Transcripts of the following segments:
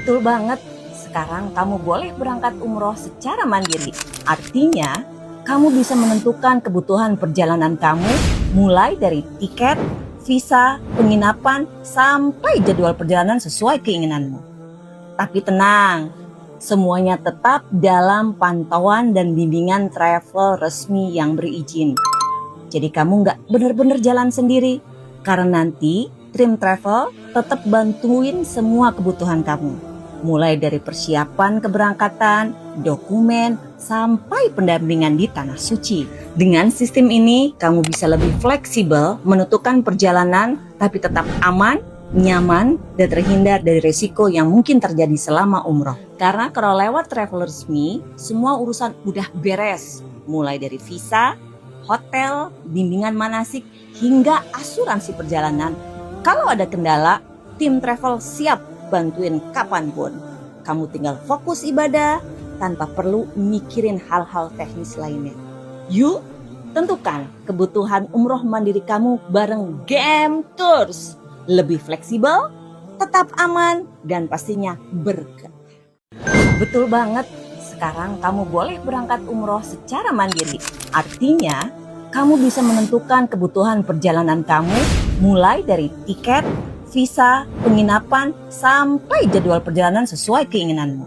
Betul banget, sekarang kamu boleh berangkat umroh secara mandiri. Artinya, kamu bisa menentukan kebutuhan perjalanan kamu mulai dari tiket, visa, penginapan, sampai jadwal perjalanan sesuai keinginanmu. Tapi tenang, semuanya tetap dalam pantauan dan bimbingan travel resmi yang berizin. Jadi kamu nggak benar-benar jalan sendiri, karena nanti Dream Travel tetap bantuin semua kebutuhan kamu. Mulai dari persiapan keberangkatan, dokumen, sampai pendampingan di Tanah Suci. Dengan sistem ini, kamu bisa lebih fleksibel menentukan perjalanan, tapi tetap aman, nyaman, dan terhindar dari risiko yang mungkin terjadi selama umroh. Karena kalau lewat travel resmi, semua urusan udah beres. Mulai dari visa, hotel, bimbingan manasik, hingga asuransi perjalanan. Kalau ada kendala, tim travel siap bantuin kapanpun. Kamu tinggal fokus ibadah tanpa perlu mikirin hal-hal teknis lainnya. Yuk, tentukan kebutuhan umroh mandiri kamu bareng Game Tours. Lebih fleksibel, tetap aman, dan pastinya berkah. Betul banget, sekarang kamu boleh berangkat umroh secara mandiri. Artinya, kamu bisa menentukan kebutuhan perjalanan kamu mulai dari tiket, visa, penginapan, sampai jadwal perjalanan sesuai keinginanmu.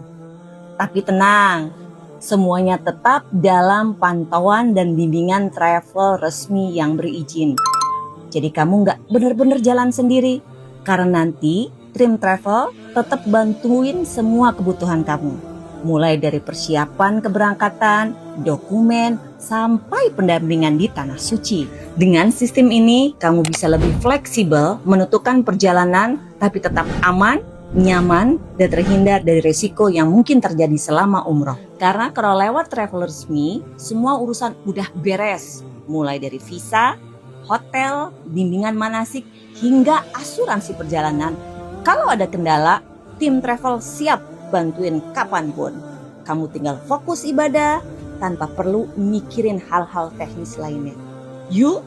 Tapi tenang, semuanya tetap dalam pantauan dan bimbingan travel resmi yang berizin. Jadi kamu nggak benar-benar jalan sendiri, karena nanti Dream Travel tetap bantuin semua kebutuhan kamu. Mulai dari persiapan keberangkatan, dokumen, sampai pendampingan di Tanah Suci. Dengan sistem ini, kamu bisa lebih fleksibel menentukan perjalanan, tapi tetap aman, nyaman, dan terhindar dari risiko yang mungkin terjadi selama umroh. Karena kalau lewat travel resmi, semua urusan udah beres. Mulai dari visa, hotel, bimbingan manasik, hingga asuransi perjalanan. Kalau ada kendala, tim travel siap bantuin kapanpun. Kamu tinggal fokus ibadah tanpa perlu mikirin hal-hal teknis lainnya. Yuk,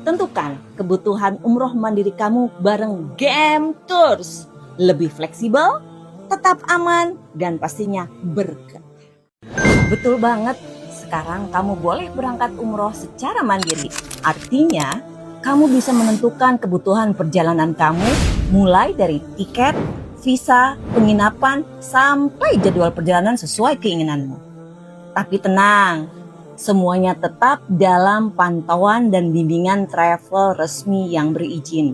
tentukan kebutuhan umroh mandiri kamu bareng Game Tours. Lebih fleksibel, tetap aman, dan pastinya berkah. Betul banget, sekarang kamu boleh berangkat umroh secara mandiri. Artinya, kamu bisa menentukan kebutuhan perjalanan kamu mulai dari tiket, visa, penginapan, sampai jadwal perjalanan sesuai keinginanmu. Tapi tenang, semuanya tetap dalam pantauan dan bimbingan travel resmi yang berizin.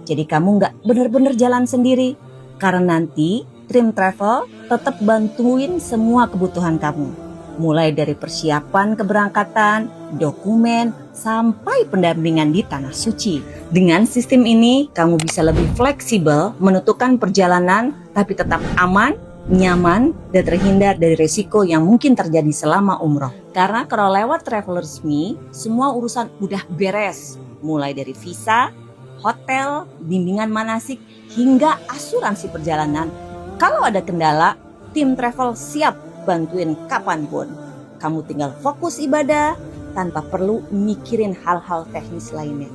Jadi kamu nggak benar-benar jalan sendiri, karena nanti Dream Travel tetap bantuin semua kebutuhan kamu. Mulai dari persiapan keberangkatan, dokumen, sampai pendampingan di Tanah Suci. Dengan sistem ini, kamu bisa lebih fleksibel menentukan perjalanan, tapi tetap aman, nyaman, dan terhindar dari risiko yang mungkin terjadi selama umroh. Karena kalau lewat travel resmi, semua urusan udah beres. Mulai dari visa, hotel, bimbingan manasik, hingga asuransi perjalanan. Kalau ada kendala, tim travel siap bantuin kapanpun. Kamu tinggal fokus ibadah tanpa perlu mikirin hal-hal teknis lainnya.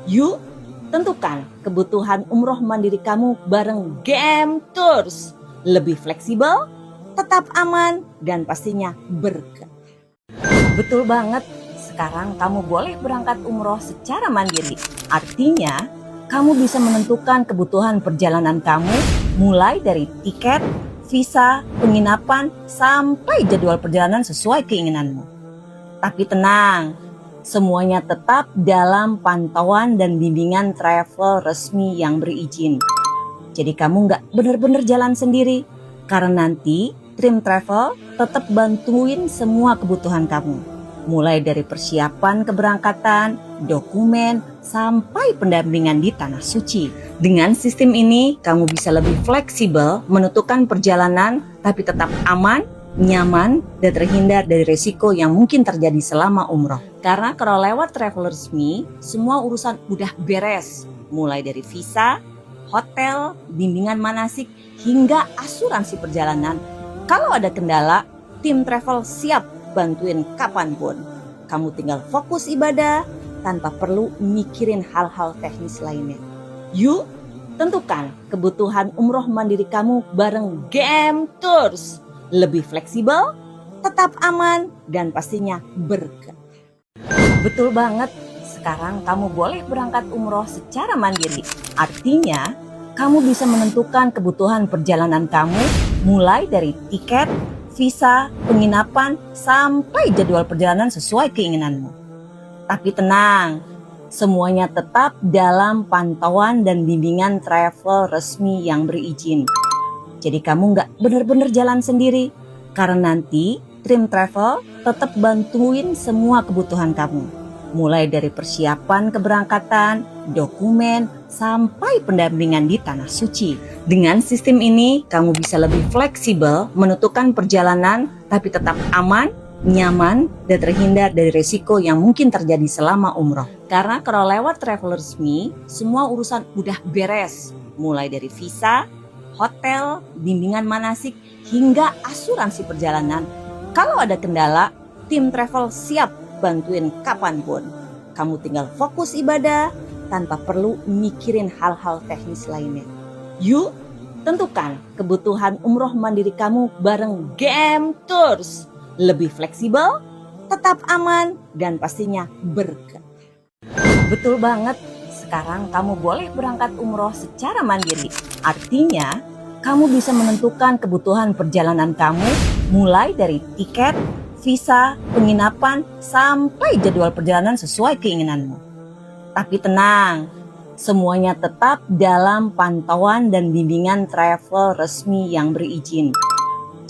Yuk, tentukan kebutuhan umroh mandiri kamu bareng Game Tours. Lebih fleksibel, tetap aman, dan pastinya berkah. Betul banget, sekarang kamu boleh berangkat umroh secara mandiri. Artinya, kamu bisa menentukan kebutuhan perjalanan kamu mulai dari tiket, visa, penginapan, sampai jadwal perjalanan sesuai keinginanmu. Tapi tenang, semuanya tetap dalam pantauan dan bimbingan travel resmi yang berizin. Jadi kamu nggak benar-benar jalan sendiri, karena nanti Dream Travel tetap bantuin semua kebutuhan kamu. Mulai dari persiapan keberangkatan, dokumen, sampai pendampingan di Tanah Suci. Dengan sistem ini, kamu bisa lebih fleksibel menentukan perjalanan, tapi tetap aman, nyaman, dan terhindar dari risiko yang mungkin terjadi selama umroh. Karena kalau lewat travel resmi, semua urusan udah beres. Mulai dari visa, hotel, bimbingan manasik, hingga asuransi perjalanan. Kalau ada kendala, tim travel siap bantuin kapanpun. Kamu tinggal fokus ibadah tanpa perlu mikirin hal-hal teknis lainnya. Yuk, Tentukan kebutuhan umroh mandiri kamu bareng Game Tours. Lebih fleksibel, tetap aman, dan pastinya berkah. Betul banget, sekarang kamu boleh berangkat umroh secara mandiri. Artinya, kamu bisa menentukan kebutuhan perjalanan kamu mulai dari tiket, visa, penginapan, sampai jadwal perjalanan sesuai keinginanmu. Tapi tenang, semuanya tetap dalam pantauan dan bimbingan travel resmi yang berizin. Jadi kamu nggak benar-benar jalan sendiri, karena nanti Trim Travel tetap bantuin semua kebutuhan kamu. Mulai dari persiapan keberangkatan, dokumen, sampai pendampingan di Tanah Suci. Dengan sistem ini, kamu bisa lebih fleksibel menentukan perjalanan, tapi tetap aman, nyaman, dan terhindar dari risiko yang mungkin terjadi selama umroh. Karena kalau lewat travel resmi, semua urusan udah beres. Mulai dari visa, hotel, bimbingan manasik, hingga asuransi perjalanan. Kalau ada kendala, tim travel siap bantuin kapanpun. Kamu tinggal fokus ibadah tanpa perlu mikirin hal-hal teknis lainnya. Yuk, tentukan kebutuhan umroh mandiri kamu bareng Game Tours. Lebih fleksibel, tetap aman, dan pastinya berkah. Betul banget, sekarang kamu boleh berangkat umroh secara mandiri. Artinya, kamu bisa menentukan kebutuhan perjalanan kamu mulai dari tiket, visa, penginapan, sampai jadwal perjalanan sesuai keinginanmu. Tapi tenang, semuanya tetap dalam pantauan dan bimbingan travel resmi yang berizin.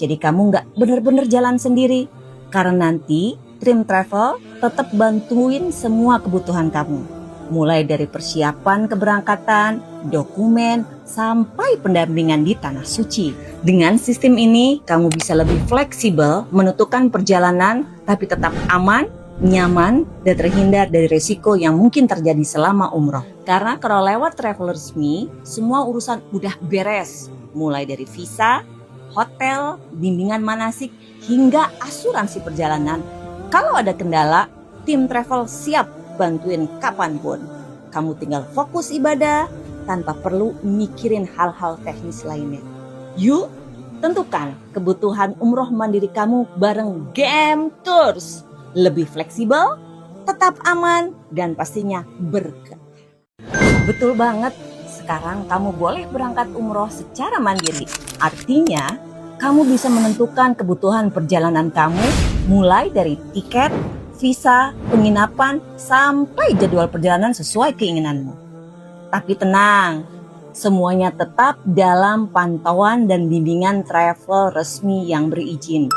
Jadi kamu nggak benar-benar jalan sendiri, karena nanti Trim Travel tetap bantuin semua kebutuhan kamu. Mulai dari persiapan keberangkatan, dokumen, sampai pendampingan di Tanah Suci. Dengan sistem ini, kamu bisa lebih fleksibel menentukan perjalanan, tapi tetap aman, nyaman, dan terhindar dari risiko yang mungkin terjadi selama umroh. Karena kalau lewat travel resmi, semua urusan udah beres. Mulai dari visa, hotel, bimbingan manasik, hingga asuransi perjalanan. Kalau ada kendala, tim travel siap bantuin kapanpun. Kamu tinggal fokus ibadah tanpa perlu mikirin hal-hal teknis lainnya. Yuk, tentukan kebutuhan umroh mandiri kamu bareng Game Tours. Lebih fleksibel, tetap aman, dan pastinya berkah. Betul banget, sekarang kamu boleh berangkat umroh secara mandiri. Artinya, kamu bisa menentukan kebutuhan perjalanan kamu mulai dari tiket, visa, penginapan, sampai jadwal perjalanan sesuai keinginanmu. Tapi tenang, semuanya tetap dalam pantauan dan bimbingan travel resmi yang berizin.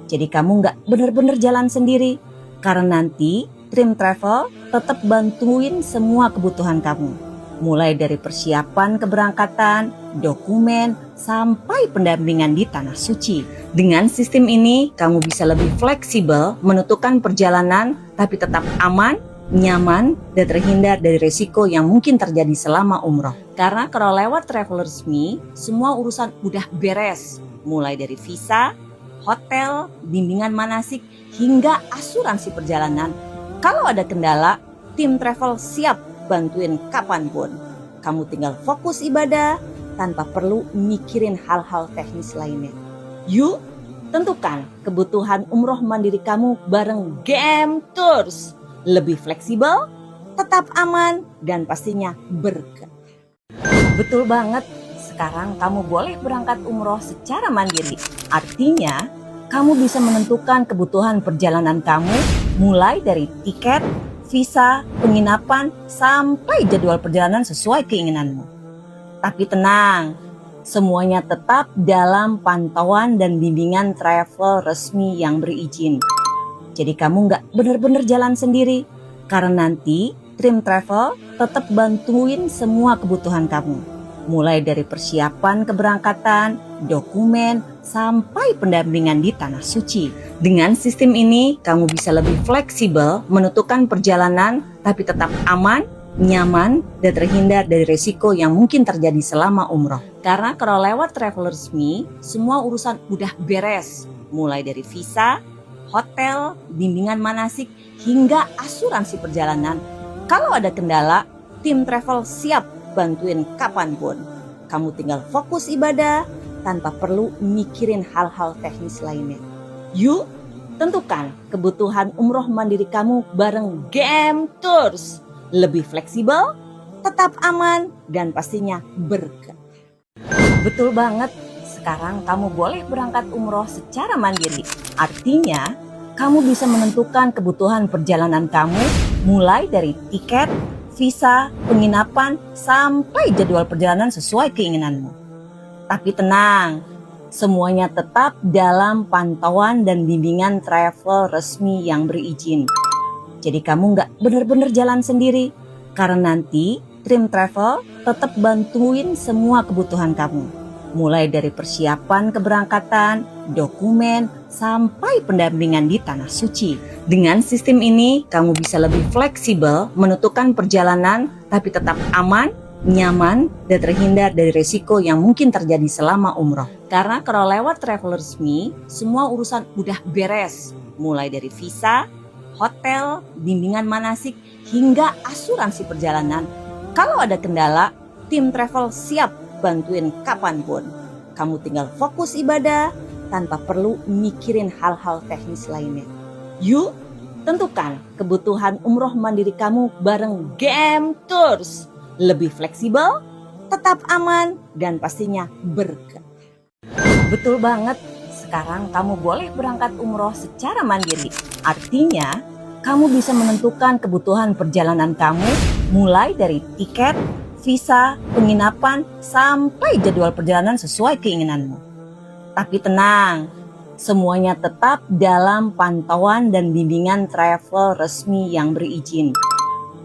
Jadi kamu nggak benar-benar jalan sendiri, karena nanti Trim Travel tetap bantuin semua kebutuhan kamu. Mulai dari persiapan keberangkatan, dokumen, sampai pendampingan di Tanah Suci. Dengan sistem ini, kamu bisa lebih fleksibel menentukan perjalanan, tapi tetap aman, nyaman, dan terhindar dari risiko yang mungkin terjadi selama umroh. Karena kalau lewat travel resmi, semua urusan udah beres. Mulai dari visa, hotel, bimbingan manasik, hingga asuransi perjalanan. Kalau ada kendala, tim travel siap bantuin kapanpun. Kamu tinggal fokus ibadah tanpa perlu mikirin hal-hal teknis lainnya. Yuk, tentukan kebutuhan umroh mandiri kamu bareng Game Tours. Lebih fleksibel, tetap aman, dan pastinya berkah. Betul banget, sekarang kamu boleh berangkat umroh secara mandiri. Artinya, kamu bisa menentukan kebutuhan perjalanan kamu mulai dari tiket, visa, penginapan, sampai jadwal perjalanan sesuai keinginanmu. Tapi tenang, semuanya tetap dalam pantauan dan bimbingan travel resmi yang berizin. Jadi kamu nggak benar-benar jalan sendiri, karena nanti Trim Travel tetap bantuin semua kebutuhan kamu. Mulai dari persiapan keberangkatan, dokumen, sampai pendampingan di Tanah Suci. Dengan sistem ini, kamu bisa lebih fleksibel menentukan perjalanan, tapi tetap aman, nyaman, dan terhindar dari risiko yang mungkin terjadi selama umroh. Karena kalau lewat travel resmi, semua urusan udah beres. Mulai dari visa, hotel, bimbingan manasik, hingga asuransi perjalanan. Kalau ada kendala, tim travel siap bantuin kapanpun. Kamu tinggal fokus ibadah tanpa perlu mikirin hal-hal teknis lainnya. Yuk, tentukan kebutuhan umroh mandiri kamu bareng GM Tours. Lebih fleksibel, tetap aman, dan pastinya berkah. Betul banget, sekarang kamu boleh berangkat umroh secara mandiri. Artinya, kamu bisa menentukan kebutuhan perjalanan kamu mulai dari tiket, visa, penginapan, sampai jadwal perjalanan sesuai keinginanmu. Tapi tenang, semuanya tetap dalam pantauan dan bimbingan travel resmi yang berizin. Jadi kamu nggak benar-benar jalan sendiri, karena nanti Dream Travel tetap bantuin semua kebutuhan kamu. Mulai dari persiapan keberangkatan, dokumen, sampai pendampingan di Tanah Suci. Dengan sistem ini, kamu bisa lebih fleksibel menentukan perjalanan, tapi tetap aman, nyaman, dan terhindar dari risiko yang mungkin terjadi selama umroh. Karena kalau lewat travel resmi, semua urusan udah beres. Mulai dari visa, hotel, bimbingan manasik, hingga asuransi perjalanan. Kalau ada kendala, tim travel siap bantuin kapanpun. Kamu tinggal fokus ibadah tanpa perlu mikirin hal-hal teknis lainnya. Yuk, tentukan kebutuhan umroh mandiri kamu bareng GM Tours. Lebih fleksibel, tetap aman, dan pastinya berkah. Betul banget, sekarang kamu boleh berangkat umroh secara mandiri. Artinya, kamu bisa menentukan kebutuhan perjalanan kamu mulai dari tiket, visa, penginapan, sampai jadwal perjalanan sesuai keinginanmu. Tapi tenang, semuanya tetap dalam pantauan dan bimbingan travel resmi yang berizin.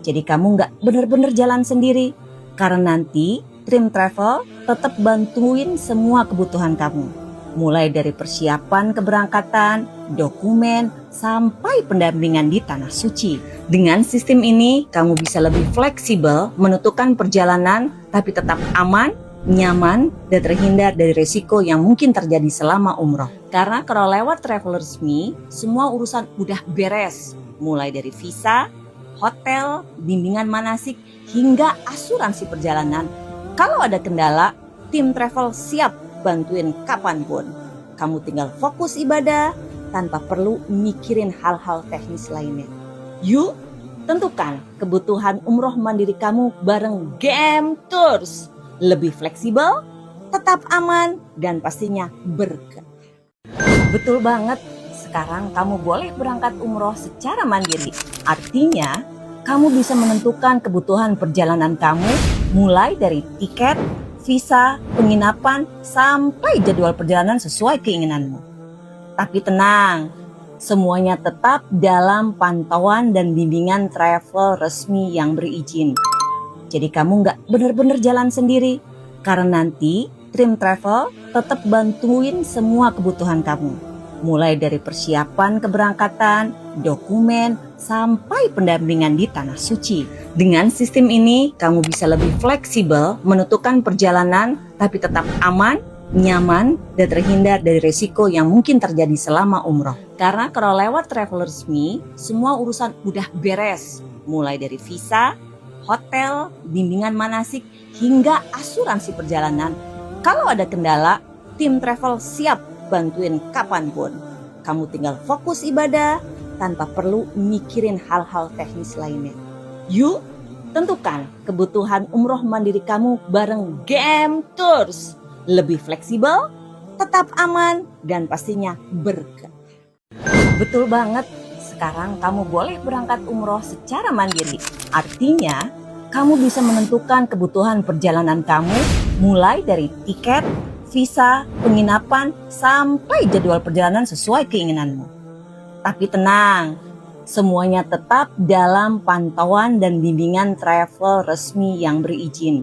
Jadi kamu nggak benar-benar jalan sendiri, karena nanti Dream Travel tetap bantuin semua kebutuhan kamu. Mulai dari persiapan keberangkatan, dokumen, sampai pendampingan di Tanah Suci. Dengan sistem ini, kamu bisa lebih fleksibel menentukan perjalanan, tapi tetap aman, nyaman, dan terhindar dari risiko yang mungkin terjadi selama umroh. Karena kalau lewat travel resmi, semua urusan udah beres. Mulai dari visa, hotel, bimbingan manasik, hingga asuransi perjalanan. Kalau ada kendala, tim travel siap bantuin kapanpun. Kamu tinggal fokus ibadah tanpa perlu mikirin hal-hal teknis lainnya. Yuk, tentukan kebutuhan umroh mandiri kamu bareng GM Tours. Lebih fleksibel, tetap aman, dan pastinya berkah. Betul banget, sekarang kamu boleh berangkat umroh secara mandiri. Artinya, kamu bisa menentukan kebutuhan perjalanan kamu mulai dari tiket, visa, penginapan, sampai jadwal perjalanan sesuai keinginanmu. Tapi tenang, semuanya tetap dalam pantauan dan bimbingan travel resmi yang berizin. Jadi kamu nggak benar-benar jalan sendiri, karena nanti Dream Travel tetap bantuin semua kebutuhan kamu. Mulai dari persiapan keberangkatan, dokumen, sampai pendampingan di Tanah Suci. Dengan sistem ini, kamu bisa lebih fleksibel menentukan perjalanan, tapi tetap aman, nyaman, dan terhindar dari risiko yang mungkin terjadi selama umroh. Karena kalau lewat travel resmi, semua urusan udah beres. Mulai dari visa, hotel, bimbingan manasik, hingga asuransi perjalanan. Kalau ada kendala, tim travel siap bantuin kapanpun. Kamu tinggal fokus ibadah tanpa perlu mikirin hal-hal teknis lainnya. Yuk, tentukan kebutuhan umroh mandiri kamu bareng GM Tours. Lebih fleksibel, tetap aman, dan pastinya berkah. Betul banget, sekarang kamu boleh berangkat umroh secara mandiri. Artinya, kamu bisa menentukan kebutuhan perjalanan kamu mulai dari tiket, visa, penginapan, sampai jadwal perjalanan sesuai keinginanmu. Tapi tenang, semuanya tetap dalam pantauan dan bimbingan travel resmi yang berizin.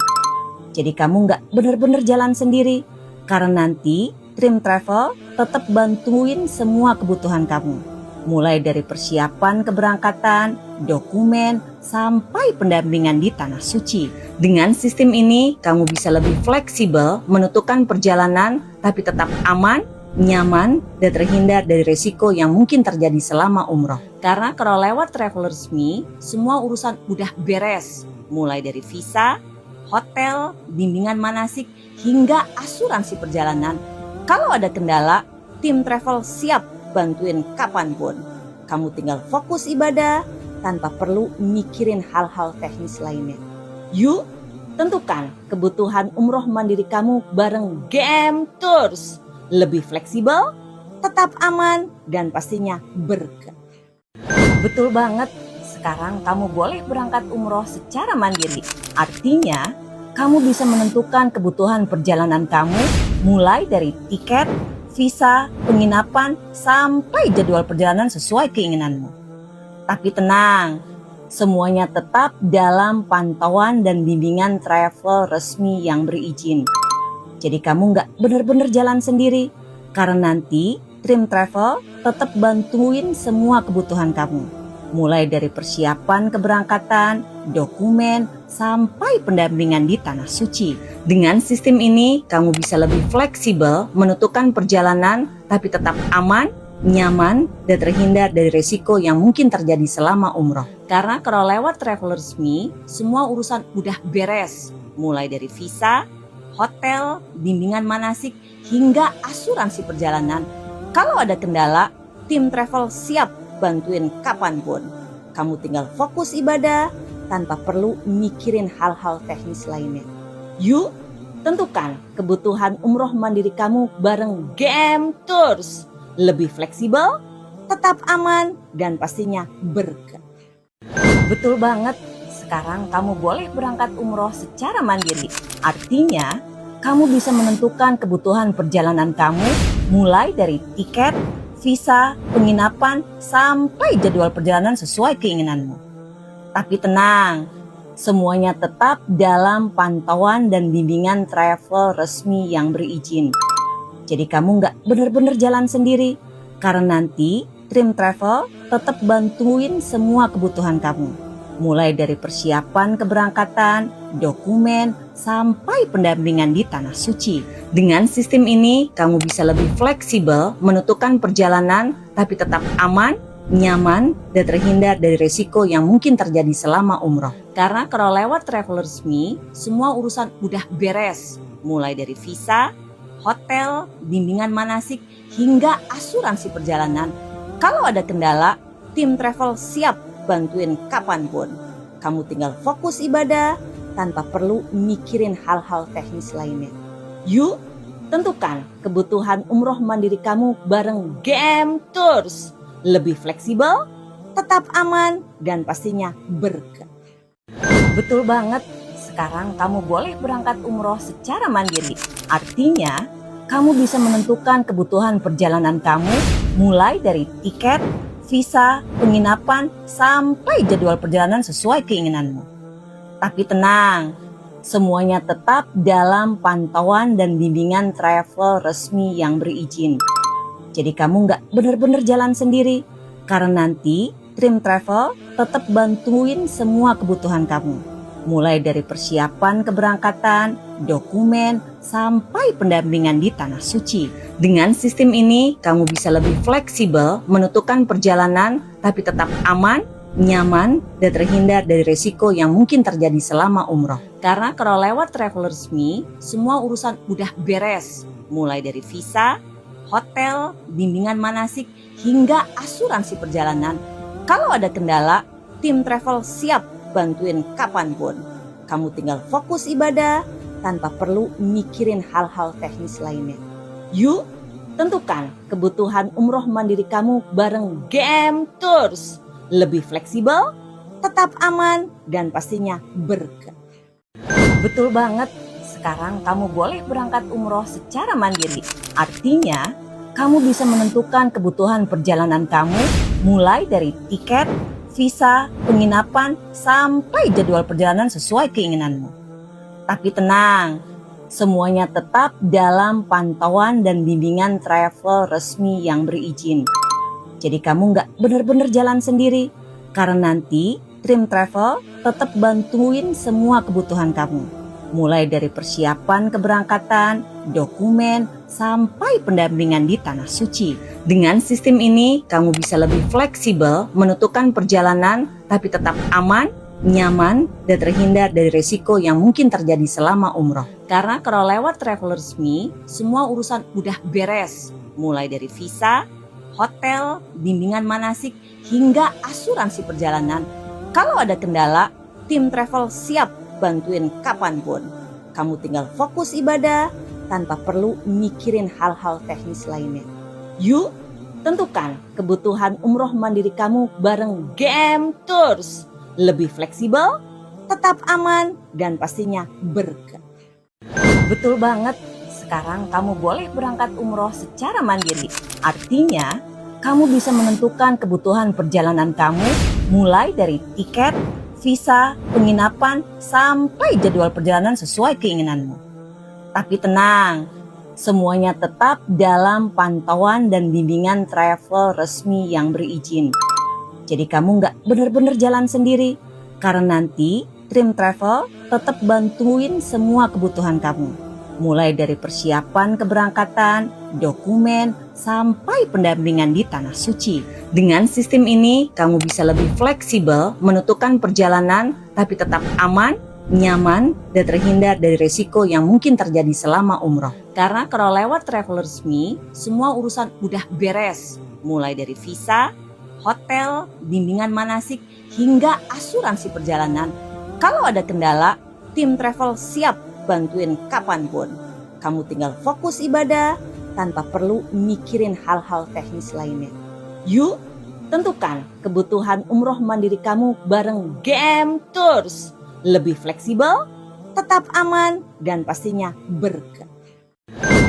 Jadi kamu nggak benar-benar jalan sendiri, karena nanti Dream Travel tetap bantuin semua kebutuhan kamu. Mulai dari persiapan keberangkatan, dokumen, sampai pendampingan di Tanah Suci. Dengan sistem ini, kamu bisa lebih fleksibel menentukan perjalanan, tapi tetap aman, nyaman, dan terhindar dari risiko yang mungkin terjadi selama umroh. Karena kalau lewat travel resmi, semua urusan udah beres. Mulai dari visa, hotel, bimbingan manasik, hingga asuransi perjalanan. Kalau ada kendala, tim travel siap bantuin kapanpun. Kamu tinggal fokus ibadah tanpa perlu mikirin hal-hal teknis lainnya. Yuk, tentukan kebutuhan umroh mandiri kamu bareng GM Tours. Lebih fleksibel, tetap aman, dan pastinya berkah. Betul banget, sekarang kamu boleh berangkat umroh secara mandiri. Artinya, kamu bisa menentukan kebutuhan perjalanan kamu mulai dari tiket, visa, penginapan, sampai jadwal perjalanan sesuai keinginanmu. Tapi tenang, semuanya tetap dalam pantauan dan bimbingan travel resmi yang berizin. Jadi kamu nggak benar-benar jalan sendiri, karena nanti tim travel tetap bantuin semua kebutuhan kamu. Mulai dari persiapan keberangkatan, dokumen, sampai pendampingan di Tanah Suci. Dengan sistem ini, kamu bisa lebih fleksibel menentukan perjalanan, tapi tetap aman, nyaman, dan terhindar dari risiko yang mungkin terjadi selama umroh. Karena kalau lewat travel resmi, semua urusan udah beres. Mulai dari visa, hotel, bimbingan manasik, hingga asuransi perjalanan. Kalau ada kendala, tim travel siap bantuin kapanpun. Kamu tinggal fokus ibadah tanpa perlu mikirin hal-hal teknis lainnya. Yuk, tentukan kebutuhan umroh mandiri kamu bareng GM Tours. Lebih fleksibel, tetap aman, dan pastinya berkah. Betul banget, sekarang kamu boleh berangkat umroh secara mandiri. Artinya, kamu bisa menentukan kebutuhan perjalanan kamu mulai dari tiket, visa, penginapan, sampai jadwal perjalanan sesuai keinginanmu. Tapi tenang, semuanya tetap dalam pantauan dan bimbingan travel resmi yang berizin. Jadi kamu nggak benar-benar jalan sendiri, karena nanti tim travel tetap bantuin semua kebutuhan kamu. Mulai dari persiapan keberangkatan, dokumen, sampai pendampingan di Tanah Suci. Dengan sistem ini, kamu bisa lebih fleksibel menentukan perjalanan, tapi tetap aman, nyaman, dan terhindar dari risiko yang mungkin terjadi selama umroh. Karena kalau lewat travel resmi, semua urusan udah beres. Mulai dari visa, hotel, bimbingan manasik, hingga asuransi perjalanan. Kalau ada kendala, tim travel siap bantuin kapanpun. Kamu tinggal fokus ibadah tanpa perlu mikirin hal-hal teknis lainnya. Yuk, tentukan kebutuhan umroh mandiri kamu bareng GM Tours. Lebih fleksibel, tetap aman, dan pastinya berkah. Betul banget, sekarang kamu boleh berangkat umroh secara mandiri. Artinya, kamu bisa menentukan kebutuhan perjalanan kamu mulai dari tiket, visa, penginapan, sampai jadwal perjalanan sesuai keinginanmu. Tapi tenang, semuanya tetap dalam pantauan dan bimbingan travel resmi yang berizin. Jadi kamu nggak benar-benar jalan sendiri, karena nanti tim travel tetap bantuin semua kebutuhan kamu. Mulai dari persiapan keberangkatan, dokumen, sampai pendampingan di Tanah Suci. Dengan sistem ini, kamu bisa lebih fleksibel menentukan perjalanan, tapi tetap aman, nyaman, dan terhindar dari risiko yang mungkin terjadi selama umroh. Karena kalau lewat travel resmi, semua urusan udah beres. Mulai dari visa, hotel, bimbingan manasik, hingga asuransi perjalanan. Kalau ada kendala, tim travel siap bantuin kapanpun. Kamu tinggal fokus ibadah tanpa perlu mikirin hal-hal teknis lainnya. Yuk, tentukan kebutuhan umroh mandiri kamu bareng GM Tours. Lebih fleksibel, tetap aman, dan pastinya berkah. Betul banget, sekarang kamu boleh berangkat umroh secara mandiri. Artinya, kamu bisa menentukan kebutuhan perjalanan kamu mulai dari tiket, visa, penginapan, sampai jadwal perjalanan sesuai keinginanmu. Tapi tenang, semuanya tetap dalam pantauan dan bimbingan travel resmi yang berizin. Jadi kamu nggak benar-benar jalan sendiri, karena nanti tim travel tetap bantuin semua kebutuhan kamu. Mulai dari persiapan keberangkatan, dokumen, sampai pendampingan di Tanah Suci. Dengan sistem ini, kamu bisa lebih fleksibel menentukan perjalanan, tapi tetap aman, nyaman, dan terhindar dari resiko yang mungkin terjadi selama umroh. Karena kalau lewat Travelers Me, semua urusan udah beres. Mulai dari visa, hotel, bimbingan manasik, hingga asuransi perjalanan. Kalau ada kendala, tim travel siap bantuin kapanpun. Kamu tinggal fokus ibadah tanpa perlu mikirin hal-hal teknis lainnya. Yuk, tentukan kebutuhan umroh mandiri kamu bareng Game Tours. Lebih fleksibel, tetap aman, dan pastinya berkah. Betul banget, sekarang kamu boleh berangkat umroh secara mandiri. Artinya, kamu bisa menentukan kebutuhan perjalanan kamu mulai dari tiket, visa, penginapan, sampai jadwal perjalanan sesuai keinginanmu. Tapi tenang, semuanya tetap dalam pantauan dan bimbingan travel resmi yang berizin. Jadi kamu nggak benar-benar jalan sendiri, karena nanti tim travel tetap bantuin semua kebutuhan kamu. Mulai dari persiapan keberangkatan, dokumen, sampai pendampingan di Tanah Suci. Dengan sistem ini, kamu bisa lebih fleksibel menentukan perjalanan, tapi tetap aman, nyaman, dan terhindar dari resiko yang mungkin terjadi selama umroh. Karena kalau lewat Travelers Me, semua urusan udah beres. Mulai dari visa, hotel, bimbingan manasik, hingga asuransi perjalanan. Kalau ada kendala, tim travel siap bantuin kapanpun. Kamu tinggal fokus ibadah tanpa perlu mikirin hal-hal teknis lainnya. Yuk, tentukan kebutuhan umroh mandiri kamu bareng Game Tours. Lebih fleksibel, tetap aman, dan pastinya berkah.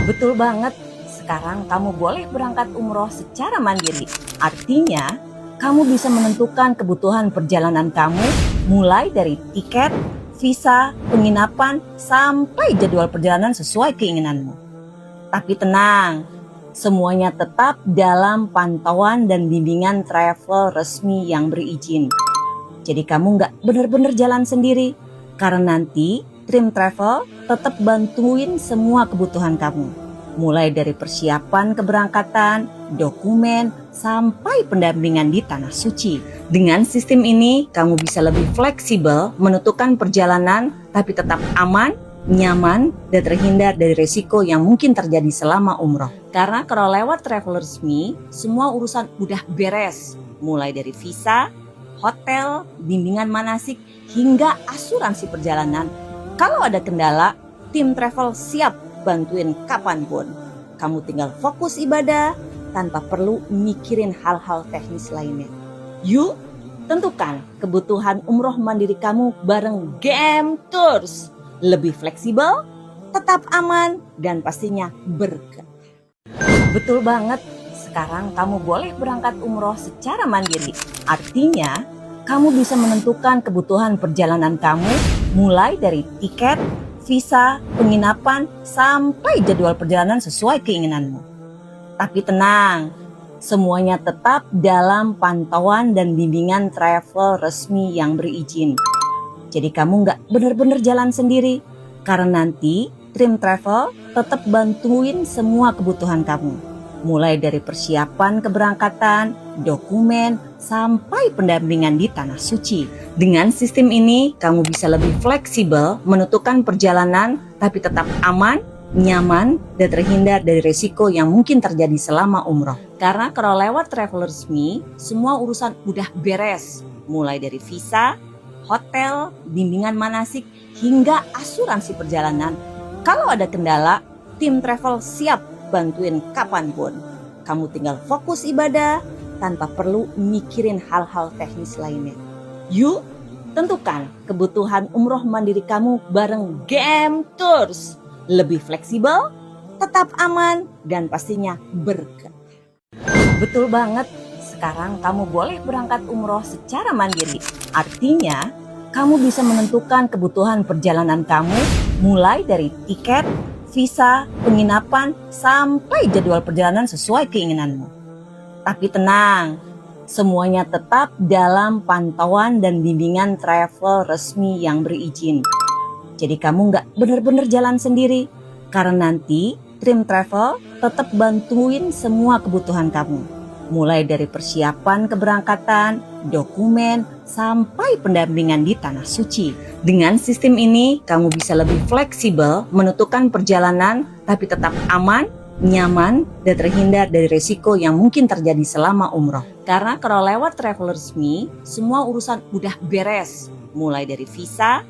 Betul banget. Sekarang kamu boleh berangkat umroh secara mandiri. Artinya, kamu bisa menentukan kebutuhan perjalanan kamu mulai dari tiket, visa, penginapan, sampai jadwal perjalanan sesuai keinginanmu. Tapi tenang, semuanya tetap dalam pantauan dan bimbingan travel resmi yang berizin. Jadi kamu nggak benar-benar jalan sendiri, karena nanti tim travel tetap bantuin semua kebutuhan kamu. Mulai dari persiapan keberangkatan, dokumen, sampai pendampingan di Tanah Suci. Dengan sistem ini, kamu bisa lebih fleksibel menentukan perjalanan, tapi tetap aman, nyaman, dan terhindar dari resiko yang mungkin terjadi selama umroh. Karena kalau lewat Travelers Me, semua urusan udah beres. Mulai dari visa, hotel, bimbingan manasik, hingga asuransi perjalanan. Kalau ada kendala, tim travel siap bantuin kapanpun. Kamu tinggal fokus ibadah tanpa perlu mikirin hal-hal teknis lainnya. Yuk, tentukan kebutuhan umroh mandiri kamu bareng Game Tours. Lebih fleksibel, tetap aman, dan pastinya berkah. Betul banget, sekarang kamu boleh berangkat umroh secara mandiri. Artinya, kamu bisa menentukan kebutuhan perjalanan kamu mulai dari tiket, visa, penginapan, sampai jadwal perjalanan sesuai keinginanmu. Tapi tenang, semuanya tetap dalam pantauan dan bimbingan travel resmi yang berizin. Jadi kamu nggak benar-benar jalan sendiri, karena nanti tim travel tetap bantuin semua kebutuhan kamu. Mulai dari persiapan keberangkatan, dokumen, sampai pendampingan di Tanah Suci. Dengan sistem ini, kamu bisa lebih fleksibel menentukan perjalanan, tapi tetap aman, nyaman, dan terhindar dari resiko yang mungkin terjadi selama umroh. Karena kalau lewat Travelers Me, semua urusan udah beres. Mulai dari visa, hotel, bimbingan manasik, hingga asuransi perjalanan. Kalau ada kendala, tim travel siap bantuin kapanpun. Kamu tinggal fokus ibadah tanpa perlu mikirin hal-hal teknis lainnya. Yuk, tentukan kebutuhan umroh mandiri kamu bareng Game Tours. Lebih fleksibel, tetap aman, dan pastinya berkah. Betul banget, sekarang kamu boleh berangkat umroh secara mandiri. Artinya, kamu bisa menentukan kebutuhan perjalanan kamu mulai dari tiket, visa, penginapan, sampai jadwal perjalanan sesuai keinginanmu. Tapi tenang, semuanya tetap dalam pantauan dan bimbingan travel resmi yang berizin. Jadi kamu nggak benar-benar jalan sendiri, karena nanti tim travel tetap bantuin semua kebutuhan kamu. mulai dari persiapan keberangkatan, dokumen, sampai pendampingan di tanah suci. Dengan sistem ini, kamu bisa lebih fleksibel menentukan perjalanan, tapi tetap aman, nyaman, dan terhindar dari risiko yang mungkin terjadi selama umroh. Karena kalau lewat travel resmi, semua urusan udah beres, mulai dari visa,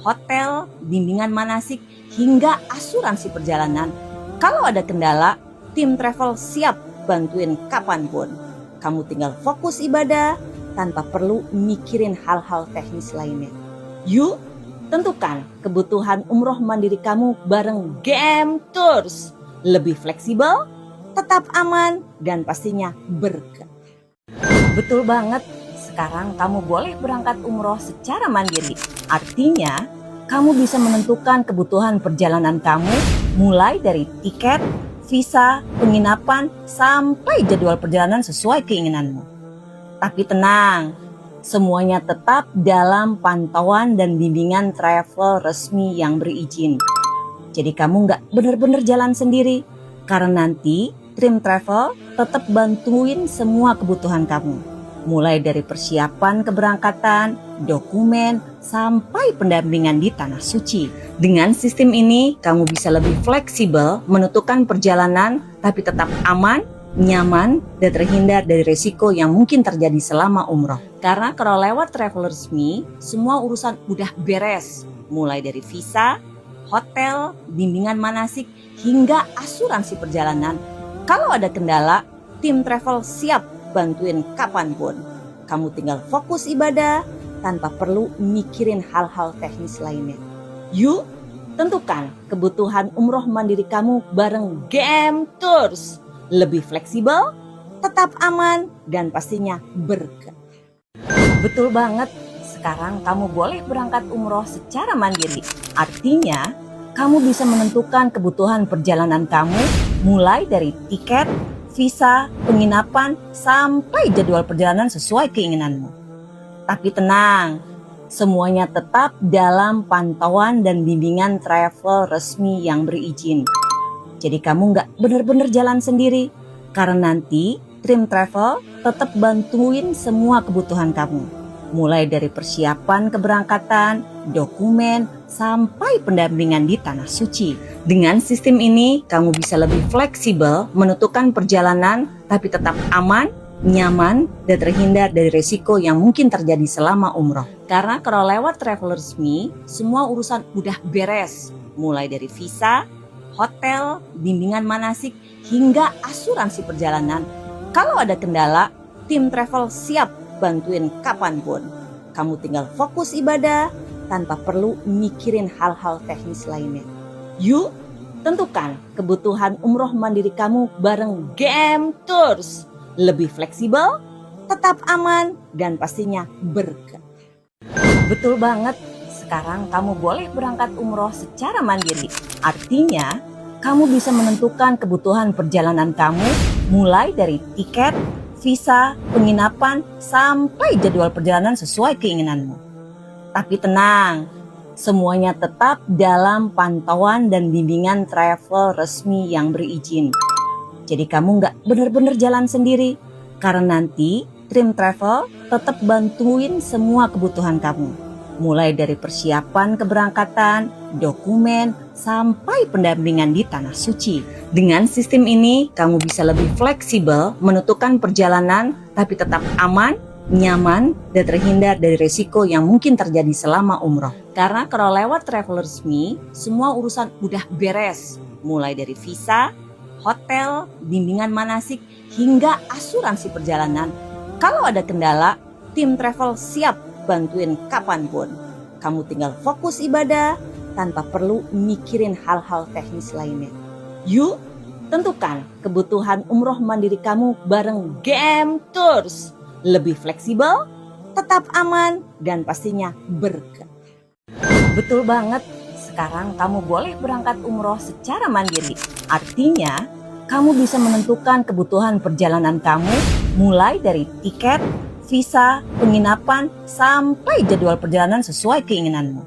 hotel, bimbingan manasik, hingga asuransi perjalanan. Kalau ada kendala, tim travel siap bantuin kapanpun. Kamu tinggal fokus ibadah tanpa perlu mikirin hal-hal teknis lainnya. Yuk, tentukan kebutuhan umroh mandiri kamu bareng GM Tours. Lebih fleksibel, tetap aman, dan pastinya berkah. Betul banget, sekarang kamu boleh berangkat umroh secara mandiri. Artinya, kamu bisa menentukan kebutuhan perjalanan kamu mulai dari tiket, visa, penginapan, sampai jadwal perjalanan sesuai keinginanmu. Tapi tenang, semuanya tetap dalam pantauan dan bimbingan travel resmi yang berizin. Jadi kamu nggak benar-benar jalan sendiri, karena nanti tim travel tetap bantuin semua kebutuhan kamu. Mulai dari persiapan keberangkatan, dokumen, sampai pendampingan di tanah suci. Dengan sistem ini, kamu bisa lebih fleksibel menentukan perjalanan, tapi tetap aman, nyaman, dan terhindar dari risiko yang mungkin terjadi selama umroh. Karena kalau lewat travel resmi, semua urusan udah beres. Mulai dari visa, hotel, bimbingan manasik, hingga asuransi perjalanan. Kalau ada kendala, tim travel siap bantuin kapanpun. Kamu tinggal fokus ibadah tanpa perlu mikirin hal-hal teknis lainnya. Yuk, tentukan kebutuhan umroh mandiri kamu bareng GM Tours. Lebih fleksibel, tetap aman, dan pastinya berkah. Betul banget, sekarang kamu boleh berangkat umroh secara mandiri. Artinya, kamu bisa menentukan kebutuhan perjalanan kamu mulai dari tiket, visa, penginapan, sampai jadwal perjalanan sesuai keinginanmu. Tapi tenang, semuanya tetap dalam pantauan dan bimbingan travel resmi yang berizin. Jadi kamu nggak benar-benar jalan sendiri, karena nanti tim travel tetap bantuin semua kebutuhan kamu. Mulai dari persiapan keberangkatan, dokumen, sampai pendampingan di tanah suci. Dengan sistem ini, kamu bisa lebih fleksibel menentukan perjalanan, tapi tetap aman, nyaman, dan terhindar dari risiko yang mungkin terjadi selama umroh. Karena kalau lewat travel resmi, semua urusan udah beres. Mulai dari visa, hotel, bimbingan manasik, hingga asuransi perjalanan. Kalau ada kendala, tim travel siap bantuin kapanpun. Kamu tinggal fokus ibadah tanpa perlu mikirin hal-hal teknis lainnya. Yuk, tentukan kebutuhan umroh mandiri kamu bareng GM Tours. Lebih fleksibel, tetap aman, dan pastinya berkah. Betul banget, sekarang kamu boleh berangkat umroh secara mandiri. Artinya, kamu bisa menentukan kebutuhan perjalanan kamu mulai dari tiket, visa, penginapan, sampai jadwal perjalanan sesuai keinginanmu. Tapi tenang, semuanya tetap dalam pantauan dan bimbingan travel resmi yang berizin. Jadi kamu nggak benar-benar jalan sendiri, karena nanti tim travel tetap bantuin semua kebutuhan kamu. Mulai dari persiapan keberangkatan, dokumen, sampai pendampingan di tanah suci. Dengan sistem ini, kamu bisa lebih fleksibel menentukan perjalanan, tapi tetap aman, nyaman, dan terhindar dari risiko yang mungkin terjadi selama umroh. Karena kalau lewat travel resmi, semua urusan udah beres. Mulai dari visa, hotel, bimbingan manasik, hingga asuransi perjalanan. Kalau ada kendala, tim travel siap bantuin kapanpun. Kamu tinggal fokus ibadah tanpa perlu mikirin hal-hal teknis lainnya. Yuk, tentukan kebutuhan umroh mandiri kamu bareng GM Tours. Lebih fleksibel, tetap aman, dan pastinya berkah. Betul banget, sekarang kamu boleh berangkat umroh secara mandiri. Artinya, kamu bisa menentukan kebutuhan perjalanan kamu mulai dari tiket, visa, penginapan, sampai jadwal perjalanan sesuai keinginanmu.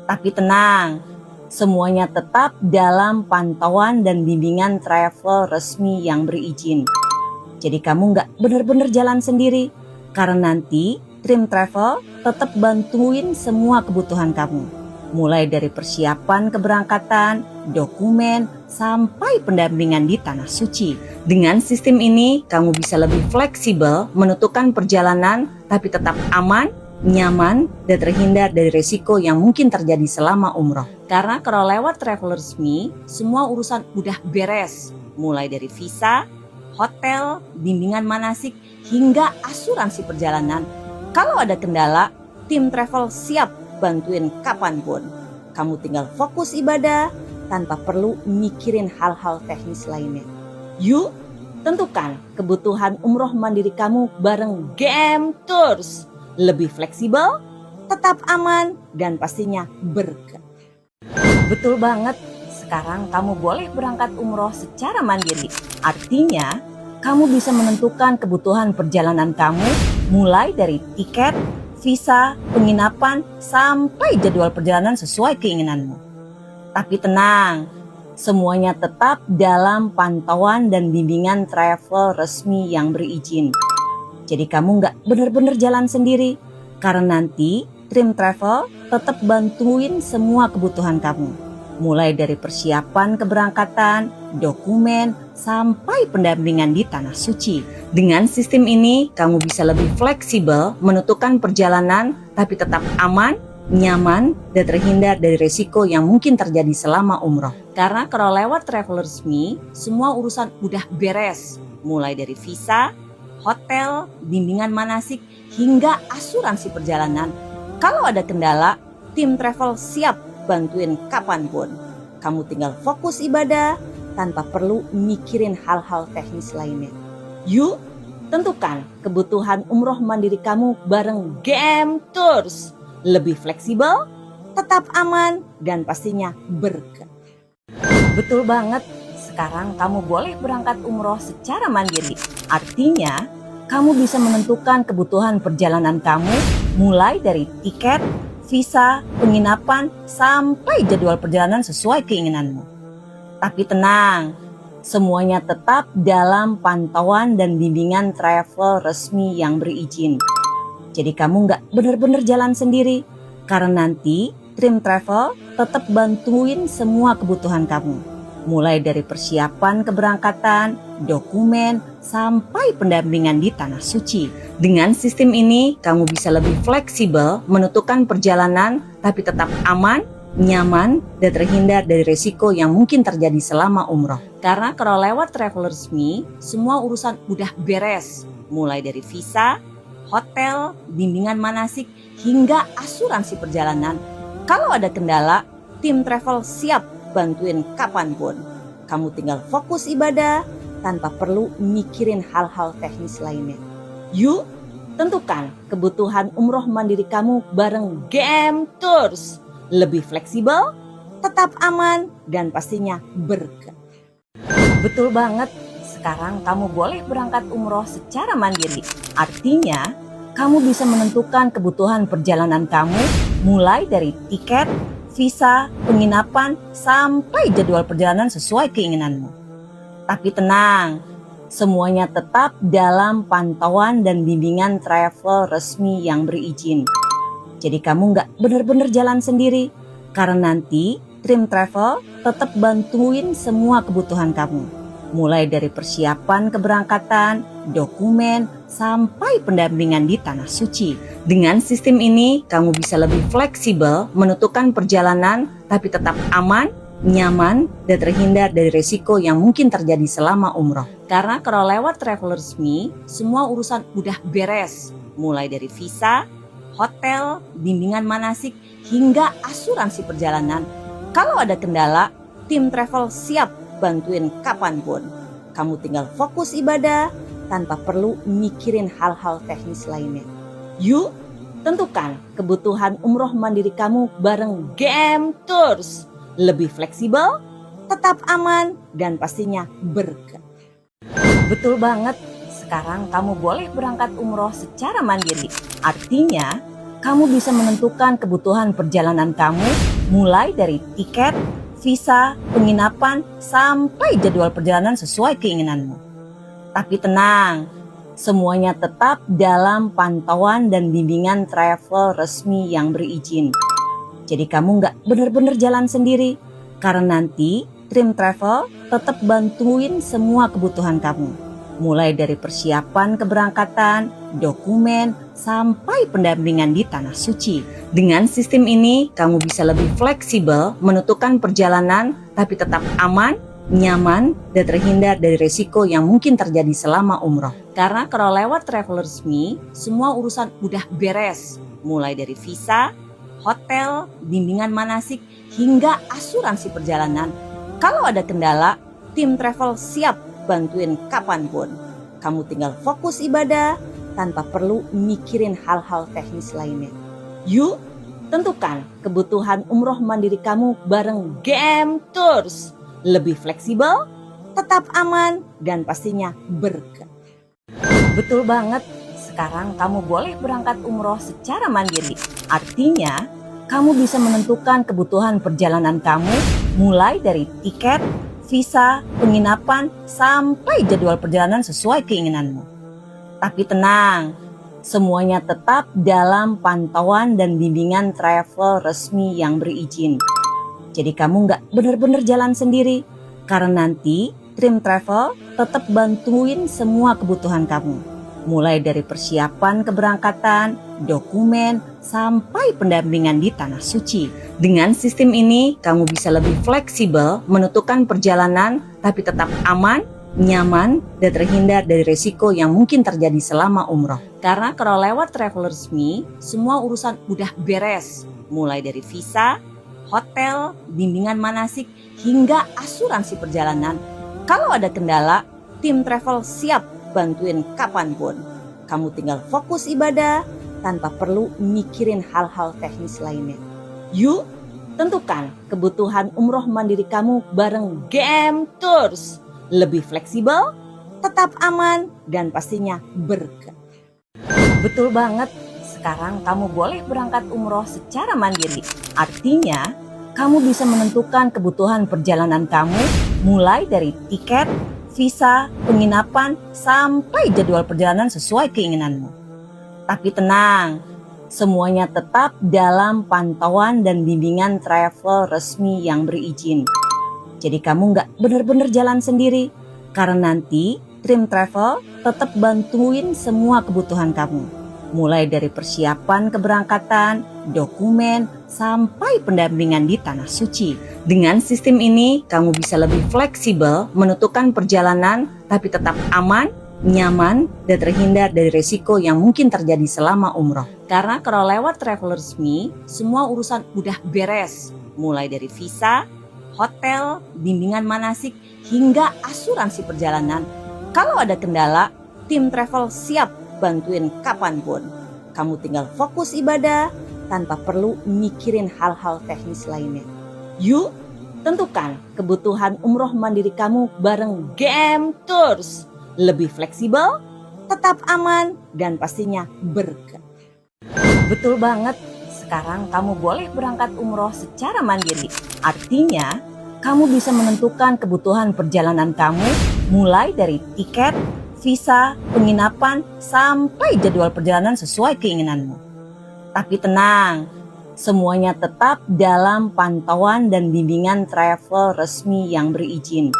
Tapi tenang, semuanya tetap dalam pantauan dan bimbingan travel resmi yang berizin. Jadi kamu nggak bener-bener jalan sendiri, karena nanti Dream Travel tetap bantuin semua kebutuhan kamu. Mulai dari persiapan keberangkatan, dokumen, sampai pendampingan di Tanah Suci. Dengan sistem ini, kamu bisa lebih fleksibel menentukan perjalanan, tapi tetap aman, nyaman, dan terhindar dari risiko yang mungkin terjadi selama umroh. Karena kalau lewat travel resmi, semua urusan udah beres. Mulai dari visa, hotel, bimbingan manasik, hingga asuransi perjalanan. Kalau ada kendala, tim travel siap bantuin kapanpun. Kamu tinggal fokus ibadah tanpa perlu mikirin hal-hal teknis lainnya. Yuk, tentukan kebutuhan umroh mandiri kamu bareng GM Tours. Lebih fleksibel, tetap aman, dan pastinya berkah. Betul banget, sekarang kamu boleh berangkat umroh secara mandiri. Artinya, kamu bisa menentukan kebutuhan perjalanan kamu mulai dari tiket, visa, penginapan, sampai jadwal perjalanan sesuai keinginanmu. Tapi tenang, semuanya tetap dalam pantauan dan bimbingan travel resmi yang berizin. Jadi kamu nggak bener-bener jalan sendiri, karena nanti Dream Travel tetap bantuin semua kebutuhan kamu. Mulai dari persiapan keberangkatan, dokumen, sampai pendampingan di Tanah Suci. Dengan sistem ini, kamu bisa lebih fleksibel menentukan perjalanan, tapi tetap aman, nyaman, dan terhindar dari risiko yang mungkin terjadi selama umroh. Karena kalau lewat travel resmi, semua urusan udah beres. Mulai dari visa, hotel, bimbingan manasik, hingga asuransi perjalanan. Kalau ada kendala, tim travel siap bantuin kapanpun. Kamu tinggal fokus ibadah tanpa perlu mikirin hal-hal teknis lainnya. Yuk, tentukan kebutuhan umroh mandiri kamu bareng GM Tours. Lebih fleksibel, tetap aman, dan pastinya berkah. Betul banget, sekarang kamu boleh berangkat umroh secara mandiri. Artinya, kamu bisa menentukan kebutuhan perjalanan kamu mulai dari tiket, visa, penginapan, sampai jadwal perjalanan sesuai keinginanmu. Tapi tenang, semuanya tetap dalam pantauan dan bimbingan travel resmi yang berizin. Jadi kamu nggak bener-bener jalan sendiri, karena nanti Dream Travel tetap bantuin semua kebutuhan kamu. Mulai dari persiapan keberangkatan, dokumen, sampai pendampingan di Tanah Suci. Dengan sistem ini, kamu bisa lebih fleksibel menentukan perjalanan, tapi tetap aman, nyaman, dan terhindar dari risiko yang mungkin terjadi selama umroh. Karena kalau lewat travel resmi, semua urusan udah beres. Mulai dari visa, hotel, bimbingan manasik, hingga asuransi perjalanan. Kalau ada kendala, tim travel siap bantuin kapanpun. Kamu tinggal fokus ibadah tanpa perlu mikirin hal-hal teknis lainnya. Yuk, tentukan kebutuhan umroh mandiri kamu bareng GM Tours. Lebih fleksibel, tetap aman, dan pastinya berkah. Betul banget, sekarang kamu boleh berangkat umroh secara mandiri. Artinya, kamu bisa menentukan kebutuhan perjalanan kamu mulai dari tiket, visa, penginapan, sampai jadwal perjalanan sesuai keinginanmu. Tapi tenang, semuanya tetap dalam pantauan dan bimbingan travel resmi yang berizin. Jadi kamu nggak bener-bener jalan sendiri, karena nanti Dream Travel tetap bantuin semua kebutuhan kamu. Mulai dari persiapan keberangkatan, dokumen, sampai pendampingan di Tanah Suci. Dengan sistem ini, kamu bisa lebih fleksibel menentukan perjalanan, tapi tetap aman, nyaman, dan terhindar dari risiko yang mungkin terjadi selama umroh. Karena kalau lewat travel resmi, semua urusan udah beres. Mulai dari visa, hotel, bimbingan manasik, hingga asuransi perjalanan. Kalau ada kendala, tim travel siap bantuin kapanpun. Kamu tinggal fokus ibadah tanpa perlu mikirin hal-hal teknis lainnya. Yuk, tentukan kebutuhan umroh mandiri kamu bareng GM Tours. Lebih fleksibel, tetap aman, dan pastinya berkah. Betul banget, sekarang kamu boleh berangkat umroh secara mandiri. Artinya, kamu bisa menentukan kebutuhan perjalanan kamu mulai dari tiket, visa, penginapan, sampai jadwal perjalanan sesuai keinginanmu. Tapi tenang, semuanya tetap dalam pantauan dan bimbingan travel resmi yang berizin. Jadi kamu nggak bener-bener jalan sendiri, karena nanti Dream Travel tetap bantuin semua kebutuhan kamu. Mulai dari persiapan keberangkatan, dokumen, sampai pendampingan di Tanah Suci. Dengan sistem ini, kamu bisa lebih fleksibel menentukan perjalanan, tapi tetap aman, nyaman, dan terhindar dari resiko yang mungkin terjadi selama umroh. Karena kalau lewat travel resmi, semua urusan udah beres. Mulai dari visa, hotel, bimbingan manasik, hingga asuransi perjalanan. Kalau ada kendala, tim travel siap bantuin kapanpun. Kamu tinggal fokus ibadah tanpa perlu mikirin hal-hal teknis lainnya. Yuk, tentukan kebutuhan umroh mandiri kamu bareng Game Tours. Lebih fleksibel, tetap aman, dan pastinya berkah. Betul banget, sekarang kamu boleh berangkat umroh secara mandiri. Artinya, kamu bisa menentukan kebutuhan perjalanan kamu mulai dari tiket, visa, penginapan, sampai jadwal perjalanan sesuai keinginanmu. Tapi tenang, semuanya tetap dalam pantauan dan bimbingan travel resmi yang berizin. Jadi kamu nggak bener-bener jalan sendiri, karena nanti Dream Travel tetap bantuin semua kebutuhan kamu. Mulai dari persiapan keberangkatan, dokumen, sampai pendampingan di Tanah Suci. Dengan sistem ini, kamu bisa lebih fleksibel menentukan perjalanan, tapi tetap aman, nyaman, dan terhindar dari resiko yang mungkin terjadi selama umroh. Karena kalau lewat travel resmi, semua urusan udah beres. Mulai dari visa, hotel, bimbingan manasik, hingga asuransi perjalanan. Kalau ada kendala, tim travel siap bantuin kapanpun. Kamu tinggal fokus ibadah tanpa perlu mikirin hal-hal teknis lainnya. Yuk, tentukan kebutuhan umroh mandiri kamu bareng Game Tours. Lebih fleksibel, tetap aman, dan pastinya berkah. Betul banget, sekarang kamu boleh berangkat umroh secara mandiri. Artinya, kamu bisa menentukan kebutuhan perjalanan kamu mulai dari tiket, visa, penginapan, sampai jadwal perjalanan sesuai keinginanmu. Tapi tenang, semuanya tetap dalam pantauan dan bimbingan travel resmi yang berizin. Jadi kamu nggak bener-bener jalan sendiri, karena nanti Dream Travel tetap bantuin semua kebutuhan kamu. Mulai dari persiapan keberangkatan, dokumen, sampai pendampingan di Tanah Suci. Dengan sistem ini, kamu bisa lebih fleksibel menentukan perjalanan, tapi tetap aman, nyaman, dan terhindar dari resiko yang mungkin terjadi selama umroh. Karena kalau lewat travel resmi, semua urusan udah beres. Mulai dari visa, hotel, bimbingan manasik, hingga asuransi perjalanan. Kalau ada kendala, tim travel siap bantuin kapanpun. Kamu tinggal fokus ibadah tanpa perlu mikirin hal-hal teknis lainnya. Yuk, tentukan kebutuhan umroh mandiri kamu bareng Game Tours. Lebih fleksibel, tetap aman, dan pastinya berkah. Betul banget, sekarang kamu boleh berangkat umroh secara mandiri. Artinya, kamu bisa menentukan kebutuhan perjalanan kamu mulai dari tiket, visa, penginapan, sampai jadwal perjalanan sesuai keinginanmu. Tapi tenang, semuanya tetap dalam pantauan dan bimbingan travel resmi yang berizin.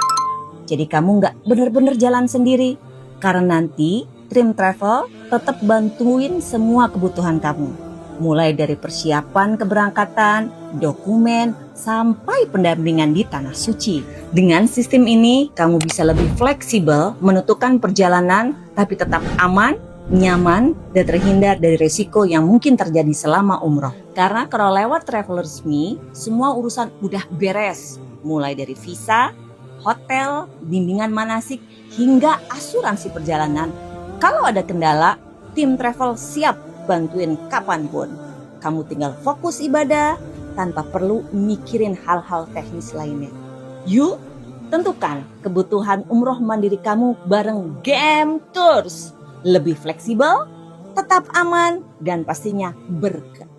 Jadi kamu nggak bener-bener jalan sendiri, karena nanti Dream Travel tetap bantuin semua kebutuhan kamu. Mulai dari persiapan keberangkatan, dokumen, sampai pendampingan di Tanah Suci. Dengan sistem ini, kamu bisa lebih fleksibel menentukan perjalanan, tapi tetap aman, nyaman, dan terhindar dari resiko yang mungkin terjadi selama umroh. Karena kalau lewat travel resmi, semua urusan udah beres. Mulai dari visa, hotel, bimbingan manasik, hingga asuransi perjalanan. Kalau ada kendala, tim travel siap bantuin kapanpun. Kamu tinggal fokus ibadah tanpa perlu mikirin hal-hal teknis lainnya. Yuk, tentukan kebutuhan umroh mandiri kamu bareng Game Tours. Lebih fleksibel, tetap aman, dan pastinya berkah.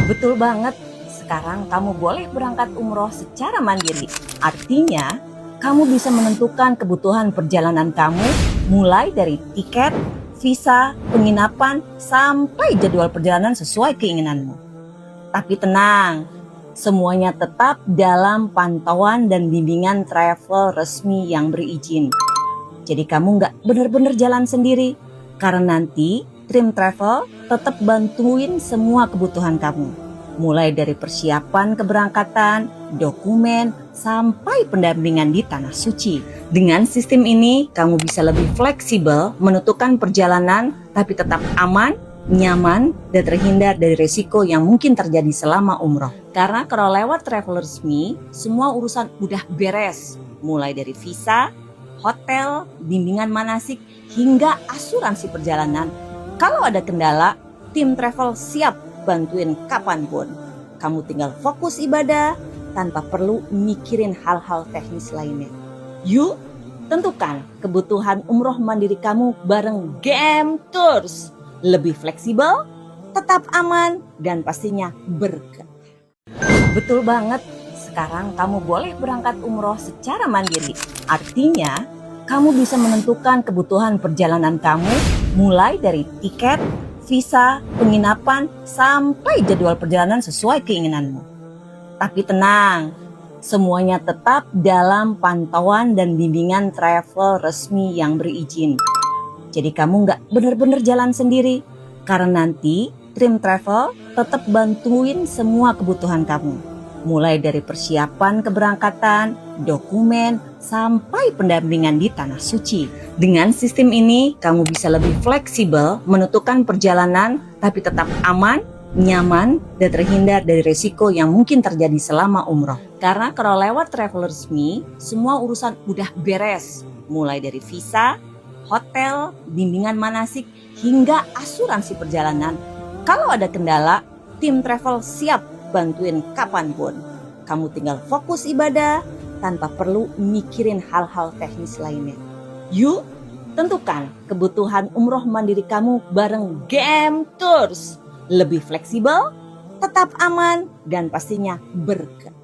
Betul banget, sekarang kamu boleh berangkat umroh secara mandiri. Artinya, kamu bisa menentukan kebutuhan perjalanan kamu mulai dari tiket, visa, penginapan, sampai jadwal perjalanan sesuai keinginanmu. Tapi tenang, semuanya tetap dalam pantauan dan bimbingan travel resmi yang berizin. Jadi kamu nggak benar-benar jalan sendiri, karena nanti Dream Travel tetap bantuin semua kebutuhan kamu. Mulai dari persiapan keberangkatan, dokumen, sampai pendampingan di Tanah Suci. Dengan sistem ini, kamu bisa lebih fleksibel menentukan perjalanan, tapi tetap aman, nyaman, dan terhindar dari risiko yang mungkin terjadi selama umroh. Karena kalau lewat travel resmi, semua urusan udah beres. Mulai dari visa, hotel, bimbingan manasik, hingga asuransi perjalanan. Kalau ada kendala, tim travel siap bantuin kapanpun. Kamu tinggal fokus ibadah tanpa perlu mikirin hal-hal teknis lainnya. Yuk, tentukan kebutuhan umroh mandiri kamu bareng GM Tours. Lebih fleksibel, tetap aman, dan pastinya berkah. Betul banget, sekarang kamu boleh berangkat umroh secara mandiri. Artinya, kamu bisa menentukan kebutuhan perjalanan kamu mulai dari tiket, visa, penginapan, sampai jadwal perjalanan sesuai keinginanmu. Tapi tenang, semuanya tetap dalam pantauan dan bimbingan travel resmi yang berizin. Jadi kamu nggak benar-benar jalan sendiri, karena nanti Dream Travel tetap bantuin semua kebutuhan kamu. Mulai dari persiapan keberangkatan, dokumen, sampai pendampingan di Tanah Suci. Dengan sistem ini, kamu bisa lebih fleksibel menentukan perjalanan, tapi tetap aman, nyaman, dan terhindar dari risiko yang mungkin terjadi selama umroh. Karena kalau lewat travel resmi, semua urusan udah beres. Mulai dari visa, hotel, bimbingan manasik, hingga asuransi perjalanan. Kalau ada kendala, tim travel siap bantuin kapanpun. Kamu tinggal fokus ibadah tanpa perlu mikirin hal-hal teknis lainnya. Yuk, tentukan kebutuhan umroh mandiri kamu bareng GM Tours. Lebih fleksibel, tetap aman, dan pastinya berkah.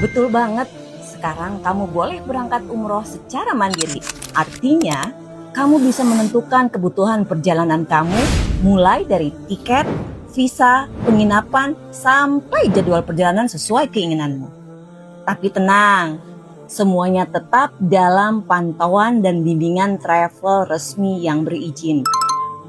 Betul banget, sekarang kamu boleh berangkat umroh secara mandiri. Artinya, kamu bisa menentukan kebutuhan perjalanan kamu mulai dari tiket, visa, penginapan, sampai jadwal perjalanan sesuai keinginanmu. Tapi tenang, semuanya tetap dalam pantauan dan bimbingan travel resmi yang berizin.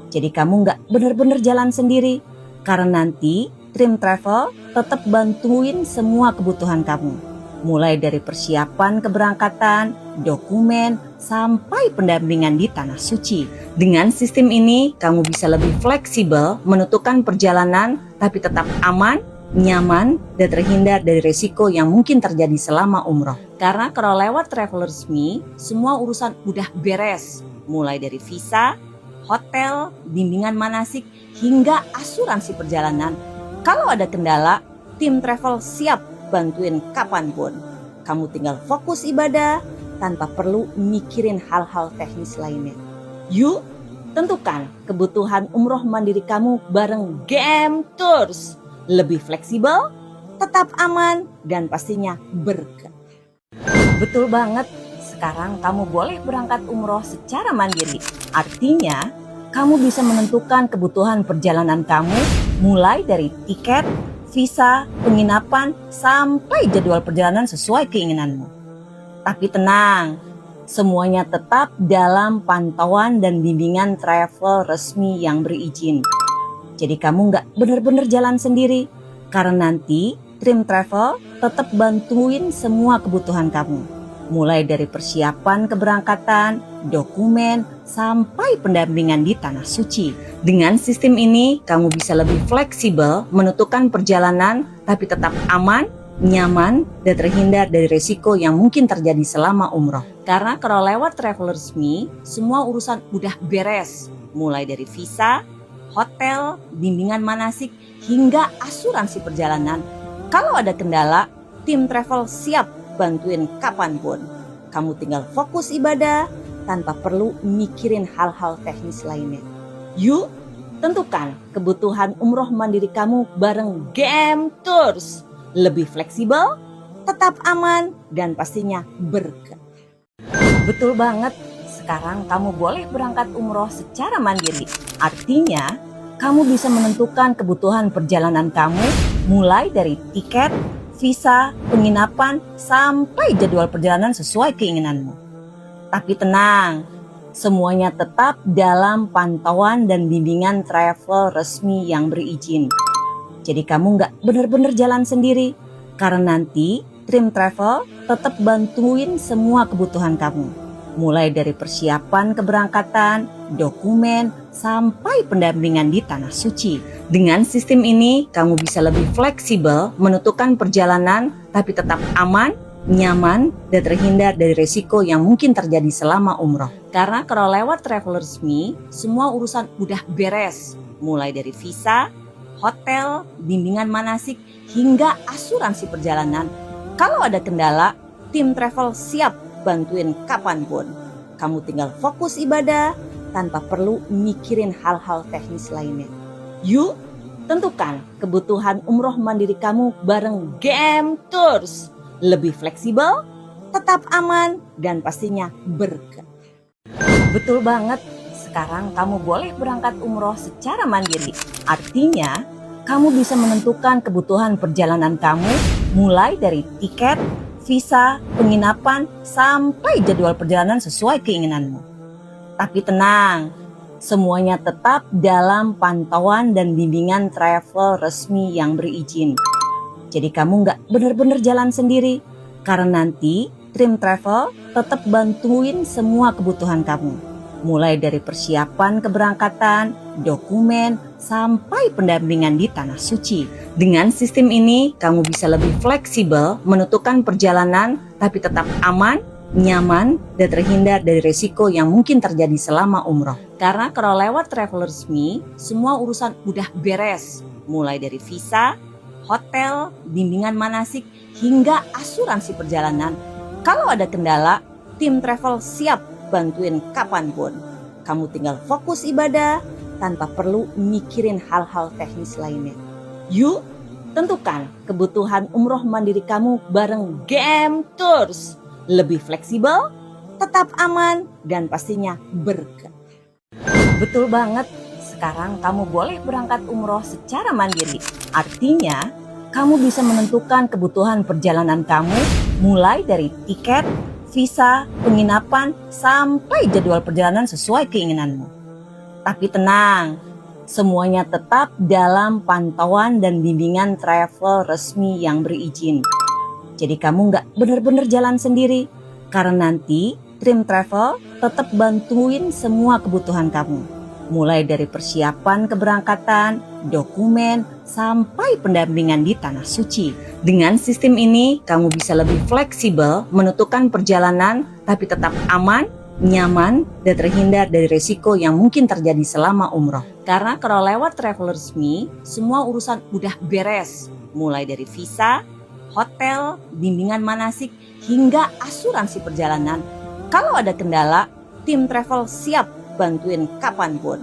Jadi kamu nggak benar-benar jalan sendiri, karena nanti Dream Travel tetap bantuin semua kebutuhan kamu. Mulai dari persiapan keberangkatan, dokumen, sampai pendampingan di Tanah Suci. Dengan sistem ini, kamu bisa lebih fleksibel menentukan perjalanan, tapi tetap aman, nyaman, dan terhindar dari risiko yang mungkin terjadi selama umroh. Karena kalau lewat travel resmi, semua urusan udah beres. Mulai dari visa, hotel, bimbingan manasik, hingga asuransi perjalanan. Kalau ada kendala, tim travel siap bantuin kapanpun. Kamu tinggal fokus ibadah tanpa perlu mikirin hal-hal teknis lainnya. Yuk, tentukan kebutuhan umroh mandiri kamu bareng GM Tours. Lebih fleksibel, tetap aman, dan pastinya berkah. Betul banget, sekarang kamu boleh berangkat umroh secara mandiri. Artinya, kamu bisa menentukan kebutuhan perjalanan kamu mulai dari tiket, visa, penginapan, sampai jadwal perjalanan sesuai keinginanmu. Tapi tenang, semuanya tetap dalam pantauan dan bimbingan travel resmi yang berizin. Jadi kamu nggak benar-benar jalan sendiri, karena nanti Dream Travel tetap bantuin semua kebutuhan kamu. Mulai dari persiapan keberangkatan, dokumen, sampai pendampingan di Tanah Suci. Dengan sistem ini, kamu bisa lebih fleksibel menentukan perjalanan, tapi tetap aman, nyaman, dan terhindar dari risiko yang mungkin terjadi selama umroh. Karena kalau lewat travel resmi, semua urusan udah beres. Mulai dari visa, hotel, bimbingan manasik, hingga asuransi perjalanan. Kalau ada kendala, tim travel siap bantuin kapanpun. Kamu tinggal fokus ibadah tanpa perlu mikirin hal-hal teknis lainnya. Yuk, tentukan kebutuhan umroh mandiri kamu bareng GM Tours. Lebih fleksibel, tetap aman, dan pastinya berkah. Betul banget, Sekarang kamu boleh berangkat umroh secara mandiri. Artinya, kamu bisa menentukan kebutuhan perjalanan kamu mulai dari tiket, visa, penginapan, sampai jadwal perjalanan sesuai keinginanmu. Tapi tenang, semuanya tetap dalam pantauan dan bimbingan travel resmi yang berizin. Jadi kamu nggak benar-benar jalan sendiri, karena nanti Dream Travel tetap bantuin semua kebutuhan kamu. Mulai dari persiapan keberangkatan, dokumen, sampai pendampingan di Tanah Suci. Dengan sistem ini, kamu bisa lebih fleksibel menentukan perjalanan, tapi tetap aman, nyaman, dan terhindar dari risiko yang mungkin terjadi selama umroh. Karena kalau lewat travel resmi, semua urusan udah beres. Mulai dari visa, hotel, bimbingan manasik, hingga asuransi perjalanan. Kalau ada kendala, tim travel siap bantuin kapanpun. Kamu tinggal fokus ibadah tanpa perlu mikirin hal-hal teknis lainnya. Yuk, tentukan kebutuhan umroh mandiri kamu bareng GM Tours. Lebih fleksibel, tetap aman, dan pastinya berkah. Betul banget, sekarang kamu boleh berangkat umroh secara mandiri. Artinya, kamu bisa menentukan kebutuhan perjalanan kamu mulai dari tiket, visa, penginapan, sampai jadwal perjalanan sesuai keinginanmu. Tapi tenang, semuanya tetap dalam pantauan dan bimbingan travel resmi yang berizin. Jadi kamu nggak benar-benar jalan sendiri, karena nanti Dream Travel tetap bantuin semua kebutuhan kamu. Mulai dari persiapan keberangkatan, dokumen, sampai pendampingan di Tanah Suci. Dengan sistem ini, kamu bisa lebih fleksibel menentukan perjalanan, tapi tetap aman, nyaman, dan terhindar dari risiko yang mungkin terjadi selama umroh. Karena kalau lewat travel resmi, semua urusan udah beres. Mulai dari visa, hotel, bimbingan manasik, hingga asuransi perjalanan. Kalau ada kendala, tim travel siap bantuin kapanpun. Kamu tinggal fokus ibadah tanpa perlu mikirin hal-hal teknis lainnya. Yuk, tentukan kebutuhan umroh mandiri kamu bareng GM Tours. Lebih fleksibel, tetap aman, dan pastinya berkah. Betul banget, sekarang kamu boleh berangkat umroh secara mandiri. Artinya, kamu bisa menentukan kebutuhan perjalanan kamu mulai dari tiket, visa, penginapan, sampai jadwal perjalanan sesuai keinginanmu. Tapi tenang, semuanya tetap dalam pantauan dan bimbingan travel resmi yang berizin. Jadi kamu nggak benar-benar jalan sendiri, karena nanti Dream Travel tetap bantuin semua kebutuhan kamu. Mulai dari persiapan keberangkatan, dokumen, sampai pendampingan di Tanah Suci. Dengan sistem ini, kamu bisa lebih fleksibel menentukan perjalanan, tapi tetap aman, nyaman, dan terhindar dari risiko yang mungkin terjadi selama umroh. Karena kalau lewat travel resmi, semua urusan udah beres. Mulai dari visa, hotel, bimbingan manasik, hingga asuransi perjalanan. Kalau ada kendala, tim travel siap bantuin kapanpun.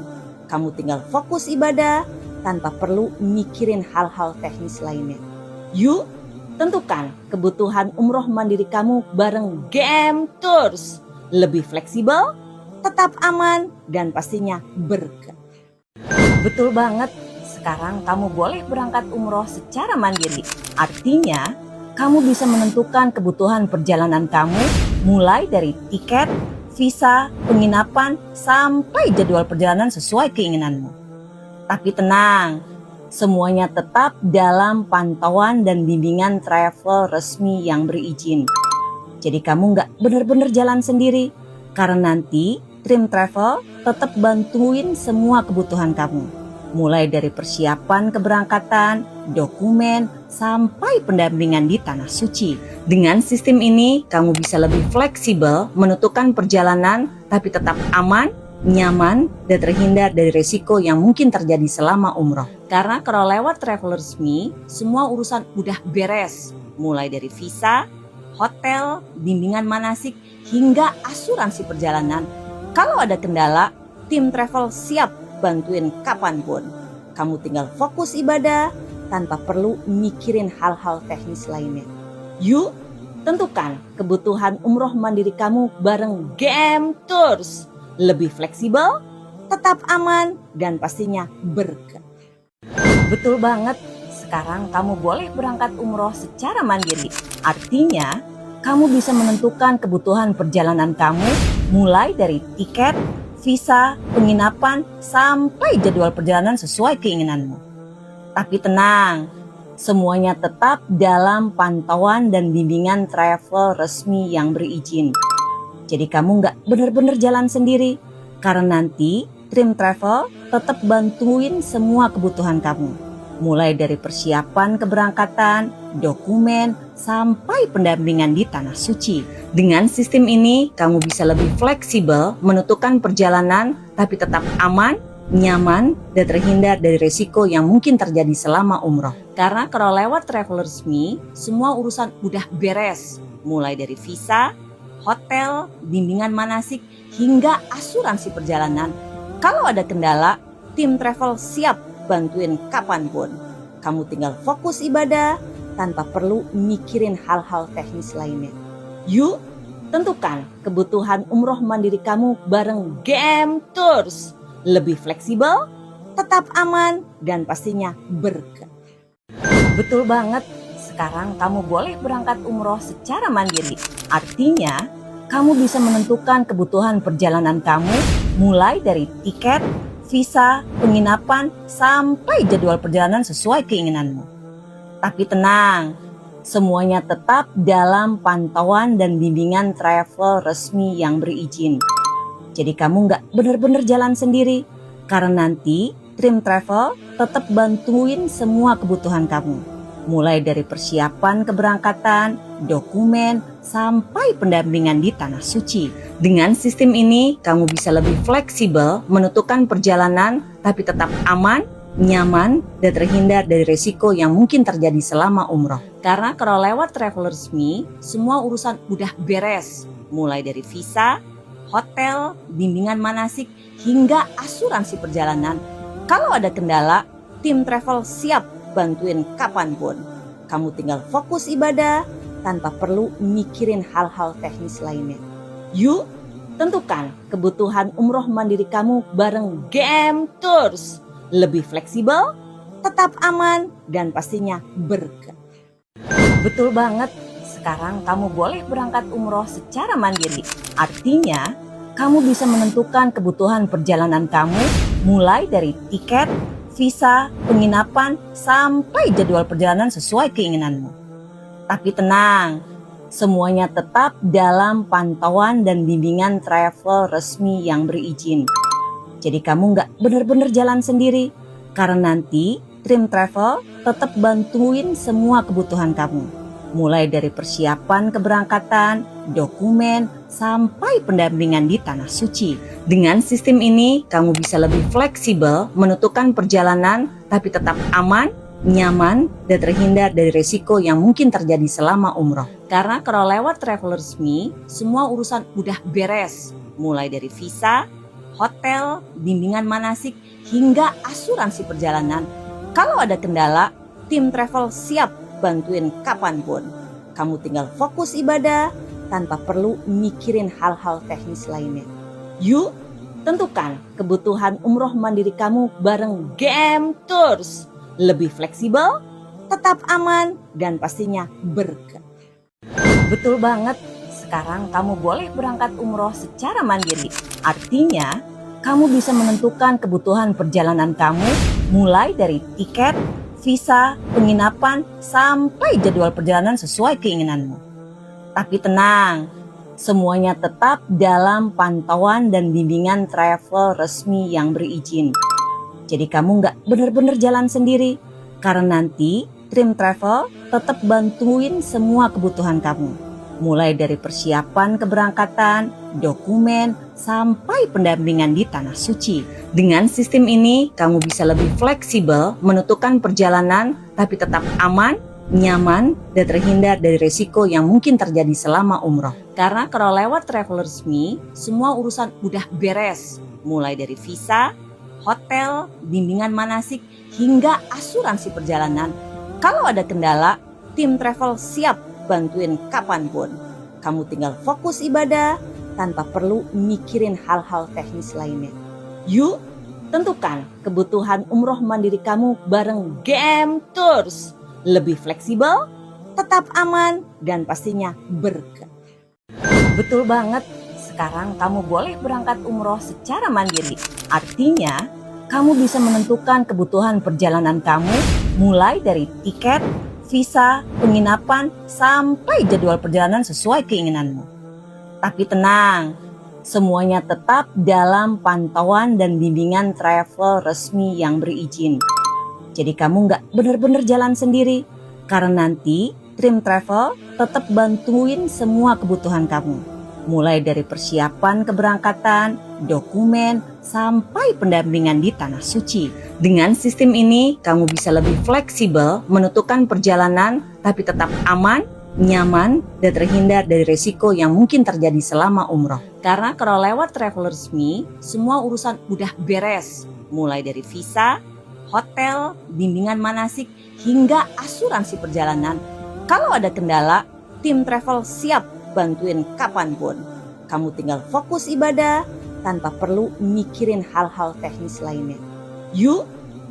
Kamu tinggal fokus ibadah tanpa perlu mikirin hal-hal teknis lainnya. Yuk, tentukan kebutuhan umroh mandiri kamu bareng GM Tours. Lebih fleksibel, tetap aman, dan pastinya berkah. Betul banget, sekarang kamu boleh berangkat umroh secara mandiri. Artinya, kamu bisa menentukan kebutuhan perjalanan kamu mulai dari tiket, visa, penginapan, sampai jadwal perjalanan sesuai keinginanmu. Tapi tenang, semuanya tetap dalam pantauan dan bimbingan travel resmi yang berizin. Jadi kamu nggak benar-benar jalan sendiri, karena nanti Dream Travel tetap bantuin semua kebutuhan kamu. Mulai dari persiapan keberangkatan, dokumen, sampai pendampingan di Tanah Suci. Dengan sistem ini, kamu bisa lebih fleksibel menentukan perjalanan, tapi tetap aman, nyaman, dan terhindar dari risiko yang mungkin terjadi selama umroh. Karena kalau lewat travel resmi, semua urusan udah beres. Mulai dari visa, hotel, bimbingan manasik, hingga asuransi perjalanan. Kalau ada kendala, tim travel siap bantuin kapanpun. Kamu tinggal fokus ibadah tanpa perlu mikirin hal-hal teknis lainnya. Yuk, Tentukan kebutuhan umroh mandiri kamu bareng GM Tours. Lebih fleksibel, tetap aman, dan pastinya berkah. Betul banget, sekarang kamu boleh berangkat umroh secara mandiri. Artinya, kamu bisa menentukan kebutuhan perjalanan kamu mulai dari tiket, visa, penginapan, sampai jadwal perjalanan sesuai keinginanmu. Tapi tenang, semuanya tetap dalam pantauan dan bimbingan travel resmi yang berizin. Jadi kamu nggak benar-benar jalan sendiri, karena nanti Trim Travel tetap bantuin semua kebutuhan kamu. Mulai dari persiapan keberangkatan, dokumen, sampai pendampingan di Tanah Suci. Dengan sistem ini, kamu bisa lebih fleksibel menentukan perjalanan, tapi tetap aman, nyaman, dan terhindar dari risiko yang mungkin terjadi selama umroh. Karena kalau lewat travel resmi, semua urusan udah beres. Mulai dari visa, hotel, bimbingan manasik, hingga asuransi perjalanan. Kalau ada kendala, tim travel siap bantuin kapanpun. Kamu tinggal fokus ibadah tanpa perlu mikirin hal-hal teknis lainnya. Yuk, tentukan kebutuhan umroh mandiri kamu bareng GM Tours. Lebih fleksibel, tetap aman, dan pastinya berkah. Betul banget, sekarang kamu boleh berangkat umroh secara mandiri. Artinya, kamu bisa menentukan kebutuhan perjalanan kamu mulai dari tiket, visa, penginapan, sampai jadwal perjalanan sesuai keinginanmu. Tapi tenang, semuanya tetap dalam pantauan dan bimbingan travel resmi yang berizin. Jadi kamu nggak benar-benar jalan sendiri, karena nanti Trim Travel tetap bantuin semua kebutuhan kamu. Mulai dari persiapan keberangkatan, dokumen, sampai pendampingan di Tanah Suci. Dengan sistem ini, kamu bisa lebih fleksibel menentukan perjalanan, tapi tetap aman, nyaman, dan terhindar dari risiko yang mungkin terjadi selama umroh. Karena kalau lewat travel resmi, semua urusan udah beres. Mulai dari visa, hotel, bimbingan manasik, hingga asuransi perjalanan. Kalau ada kendala, tim travel siap bantuin kapanpun. Kamu tinggal fokus ibadah tanpa perlu mikirin hal-hal teknis lainnya. Yuk, tentukan kebutuhan umroh mandiri kamu bareng GM Tours. Lebih fleksibel, tetap aman, dan pastinya berkah. Betul banget, sekarang kamu boleh berangkat umroh secara mandiri. Artinya, kamu bisa menentukan kebutuhan perjalanan kamu mulai dari tiket, visa, penginapan, sampai jadwal perjalanan sesuai keinginanmu. Tapi tenang, semuanya tetap dalam pantauan dan bimbingan travel resmi yang berizin. Jadi kamu nggak benar-benar jalan sendiri, karena nanti Trim Travel tetap bantuin semua kebutuhan kamu. Mulai dari persiapan keberangkatan, dokumen, sampai pendampingan di Tanah Suci. Dengan sistem ini, kamu bisa lebih fleksibel menentukan perjalanan, tapi tetap aman, nyaman, dan terhindar dari risiko yang mungkin terjadi selama umroh. Karena kalau lewat travel resmi, semua urusan udah beres. Mulai dari visa, hotel, bimbingan manasik, hingga asuransi perjalanan. Kalau ada kendala, tim travel siap bantuin kapanpun. Kamu tinggal fokus ibadah tanpa perlu mikirin hal-hal teknis lainnya. Yuk, tentukan kebutuhan umroh mandiri kamu bareng GM Tours. Lebih fleksibel, tetap aman, dan pastinya berkah. Betul banget, sekarang kamu boleh berangkat umroh secara mandiri. Artinya, kamu bisa menentukan kebutuhan perjalanan kamu mulai dari tiket, visa, penginapan, sampai jadwal perjalanan sesuai keinginanmu. Tapi tenang, semuanya tetap dalam pantauan dan bimbingan travel resmi yang berizin. Jadi kamu nggak benar-benar jalan sendiri, karena nanti Trim Travel tetap bantuin semua kebutuhan kamu. Mulai dari persiapan keberangkatan, dokumen, sampai pendampingan di Tanah Suci. Dengan sistem ini, kamu bisa lebih fleksibel menentukan perjalanan, tapi tetap aman, nyaman, dan terhindar dari risiko yang mungkin terjadi selama umroh. Karena kalau lewat travel resmi, semua urusan udah beres. Mulai dari visa, hotel, bimbingan manasik, hingga asuransi perjalanan. Kalau ada kendala, tim travel siap bantuin kapanpun. Kamu tinggal fokus ibadah tanpa perlu mikirin hal-hal teknis lainnya. Yuk, tentukan kebutuhan umroh mandiri kamu bareng GM Tours. Lebih fleksibel, tetap aman, dan pastinya berkah. Betul banget, sekarang kamu boleh berangkat umroh secara mandiri. Artinya, kamu bisa menentukan kebutuhan perjalanan kamu mulai dari tiket, visa, penginapan, sampai jadwal perjalanan sesuai keinginanmu. Tapi tenang, semuanya tetap dalam pantauan dan bimbingan travel resmi yang berizin. Jadi kamu nggak benar-benar jalan sendiri, karena nanti Trim Travel tetap bantuin semua kebutuhan kamu. Mulai dari persiapan keberangkatan, dokumen, sampai pendampingan di Tanah Suci. Dengan sistem ini, kamu bisa lebih fleksibel menentukan perjalanan, tapi tetap aman, nyaman, dan terhindar dari risiko yang mungkin terjadi selama umroh. Karena kalau lewat travel resmi, semua urusan udah beres. Mulai dari visa, hotel, bimbingan manasik, hingga asuransi perjalanan. Kalau ada kendala, tim travel siap bantuin kapanpun. Kamu tinggal fokus ibadah tanpa perlu mikirin hal-hal teknis lainnya. Yuk,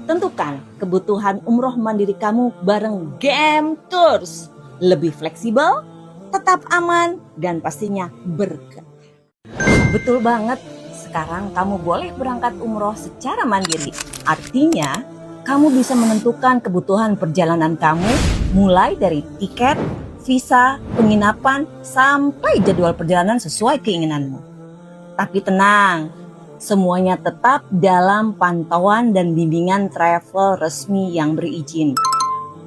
tentukan kebutuhan umroh mandiri kamu bareng GM Tours. Lebih fleksibel, tetap aman, dan pastinya berkah. Betul banget, sekarang kamu boleh berangkat umroh secara mandiri. Artinya, kamu bisa menentukan kebutuhan perjalanan kamu mulai dari tiket, visa, penginapan, sampai jadwal perjalanan sesuai keinginanmu. Tapi tenang, semuanya tetap dalam pantauan dan bimbingan travel resmi yang berizin.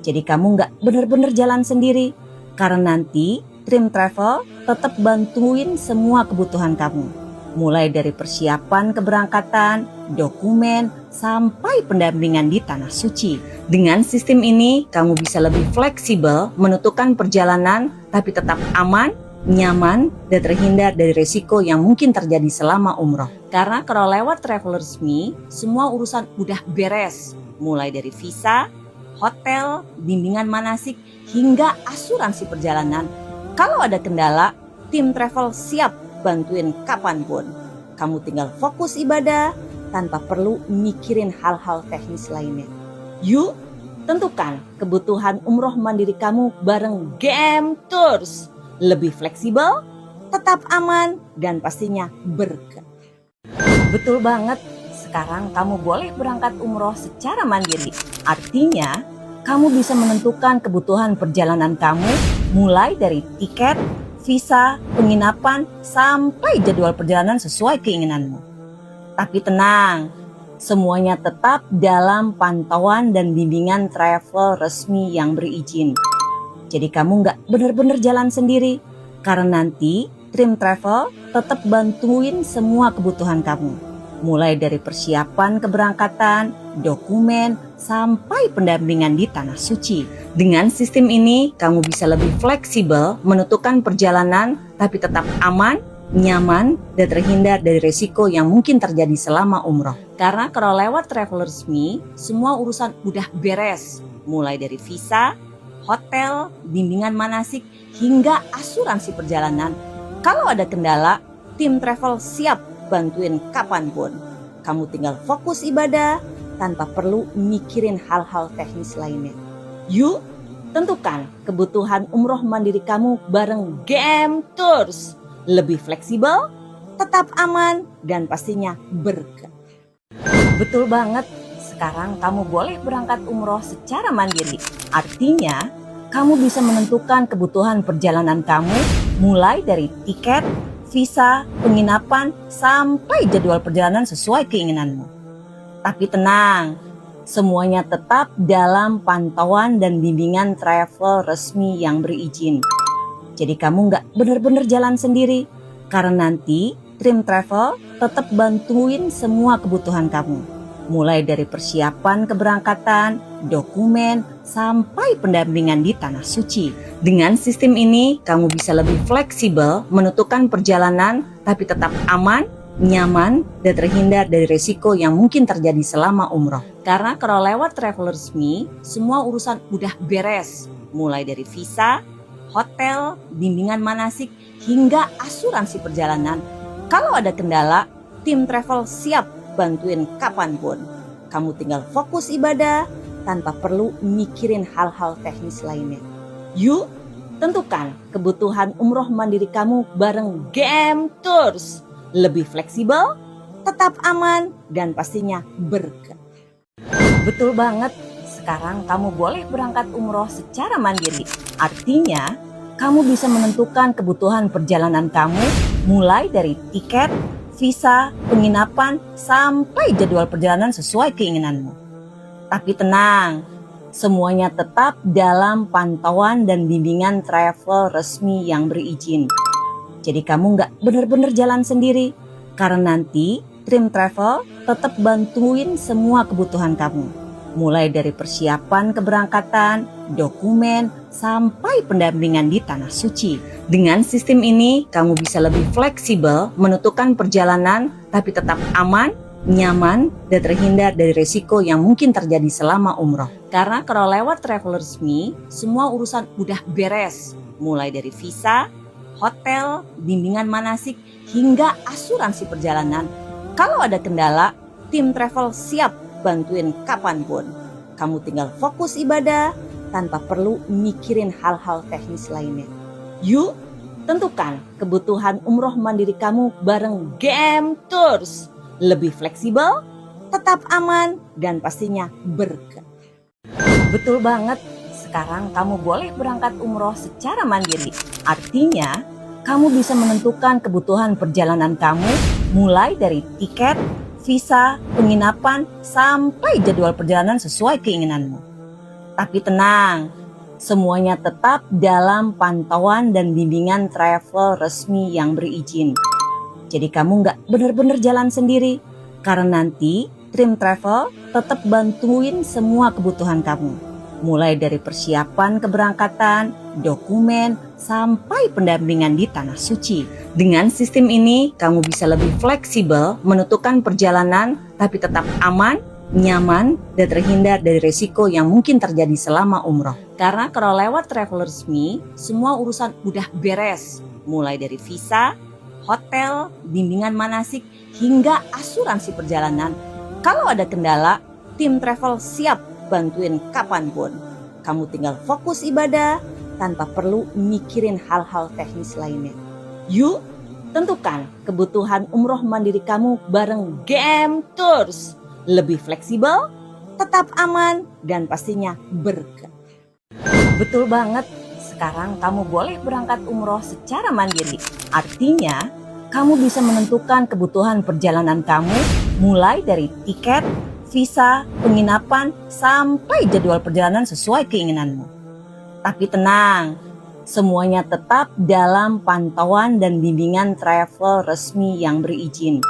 Jadi kamu nggak benar-benar jalan sendiri, karena nanti Trim Travel tetap bantuin semua kebutuhan kamu. Mulai dari persiapan keberangkatan, dokumen, sampai pendampingan di Tanah Suci. Dengan sistem ini, kamu bisa lebih fleksibel menentukan perjalanan, tapi tetap aman, nyaman, dan terhindar dari risiko yang mungkin terjadi selama umroh. Karena kalau lewat travel resmi, semua urusan udah beres. Mulai dari visa, hotel, bimbingan manasik, hingga asuransi perjalanan. Kalau ada kendala, tim travel siap bantuin kapanpun. Kamu tinggal fokus ibadah tanpa perlu mikirin hal-hal teknis lainnya. Yuk, tentukan kebutuhan umroh mandiri kamu bareng GM Tours. Lebih fleksibel, tetap aman, dan pastinya berkah. Betul banget, sekarang kamu boleh berangkat umroh secara mandiri. Artinya, kamu bisa menentukan kebutuhan perjalanan kamu mulai dari tiket, visa, penginapan, sampai jadwal perjalanan sesuai keinginanmu. Tapi tenang, semuanya tetap dalam pantauan dan bimbingan travel resmi yang berizin. Jadi kamu nggak benar-benar jalan sendiri, karena nanti Trim Travel tetap bantuin semua kebutuhan kamu. Mulai dari persiapan keberangkatan, dokumen, sampai pendampingan di Tanah Suci. Dengan sistem ini, kamu bisa lebih fleksibel menentukan perjalanan, tapi tetap aman, nyaman, dan terhindar dari risiko yang mungkin terjadi selama umroh. Karena kalau lewat travel resmi, semua urusan udah beres. Mulai dari visa, hotel, bimbingan manasik, hingga asuransi perjalanan. Kalau ada kendala, tim travel siap bantuin kapanpun. Kamu tinggal fokus ibadah tanpa perlu mikirin hal-hal teknis lainnya. Yuk, tentukan kebutuhan umroh mandiri kamu bareng GM Tours. Lebih fleksibel, tetap aman, dan pastinya berkah. Betul banget, sekarang kamu boleh berangkat umroh secara mandiri. Artinya, kamu bisa menentukan kebutuhan perjalanan kamu mulai dari tiket, visa, penginapan, sampai jadwal perjalanan sesuai keinginanmu. Tapi tenang, semuanya tetap dalam pantauan dan bimbingan travel resmi yang berizin. Jadi kamu nggak benar-benar jalan sendiri, karena nanti Trim Travel tetap bantuin semua kebutuhan kamu. Mulai dari persiapan keberangkatan, dokumen, sampai pendampingan di Tanah Suci. Dengan sistem ini, kamu bisa lebih fleksibel menentukan perjalanan, tapi tetap aman, nyaman, dan terhindar dari risiko yang mungkin terjadi selama umroh. Karena kalau lewat travel resmi, semua urusan udah beres. mulai dari visa, hotel, bimbingan manasik, hingga asuransi perjalanan. Kalau ada kendala, tim travel siap bantuin kapanpun. Kamu tinggal fokus ibadah tanpa perlu mikirin hal-hal teknis lainnya. Yuk, tentukan kebutuhan umroh mandiri kamu bareng GM Tours. Lebih fleksibel, tetap aman, dan pastinya berkah. Betul banget, sekarang kamu boleh berangkat umroh secara mandiri. Artinya, kamu bisa menentukan kebutuhan perjalanan kamu mulai dari tiket, visa, penginapan, sampai jadwal perjalanan sesuai keinginanmu. Tapi tenang, semuanya tetap dalam pantauan dan bimbingan travel resmi yang berizin. Jadi kamu nggak benar-benar jalan sendiri, karena nanti Trim Travel tetap bantuin semua kebutuhan kamu. Mulai dari persiapan keberangkatan, dokumen, sampai pendampingan di Tanah Suci. Dengan sistem ini, kamu bisa lebih fleksibel menentukan perjalanan, tapi tetap aman, nyaman, dan terhindar dari risiko yang mungkin terjadi selama umroh. Karena kalau lewat travel resmi, semua urusan udah beres. Mulai dari visa, hotel, bimbingan manasik, hingga asuransi perjalanan. Kalau ada kendala, tim travel siap bantuin kapanpun. Kamu tinggal fokus ibadah tanpa perlu mikirin hal-hal teknis lainnya. Yuk, tentukan kebutuhan umroh mandiri kamu bareng GM Tours. Lebih fleksibel, tetap aman, dan pastinya berkah. Betul banget, sekarang kamu boleh berangkat umroh secara mandiri. Artinya, kamu bisa menentukan kebutuhan perjalanan kamu mulai dari tiket, visa, penginapan, sampai jadwal perjalanan sesuai keinginanmu. Tapi tenang, semuanya tetap dalam pantauan dan bimbingan travel resmi yang berizin. Jadi kamu nggak benar-benar jalan sendiri, karena nanti Trim Travel tetap bantuin semua kebutuhan kamu. Mulai dari persiapan keberangkatan, dokumen, sampai pendampingan di Tanah Suci. Dengan sistem ini, kamu bisa lebih fleksibel menentukan perjalanan, tapi tetap aman, nyaman, dan terhindar dari risiko yang mungkin terjadi selama umroh. Karena kalau lewat travel resmi, semua urusan udah beres. Mulai dari visa, hotel, bimbingan manasik, hingga asuransi perjalanan. Kalau ada kendala, tim travel siap bantuin kapanpun. Kamu tinggal fokus ibadah tanpa perlu mikirin hal-hal teknis lainnya. Yuk, tentukan kebutuhan umroh mandiri kamu bareng GM Tours. Lebih fleksibel, tetap aman, dan pastinya berkah. Betul banget, sekarang kamu boleh berangkat umroh secara mandiri. Artinya, kamu bisa menentukan kebutuhan perjalanan kamu mulai dari tiket, visa, penginapan, sampai jadwal perjalanan sesuai keinginanmu. Tapi tenang, semuanya tetap dalam pantauan dan bimbingan travel resmi yang berizin.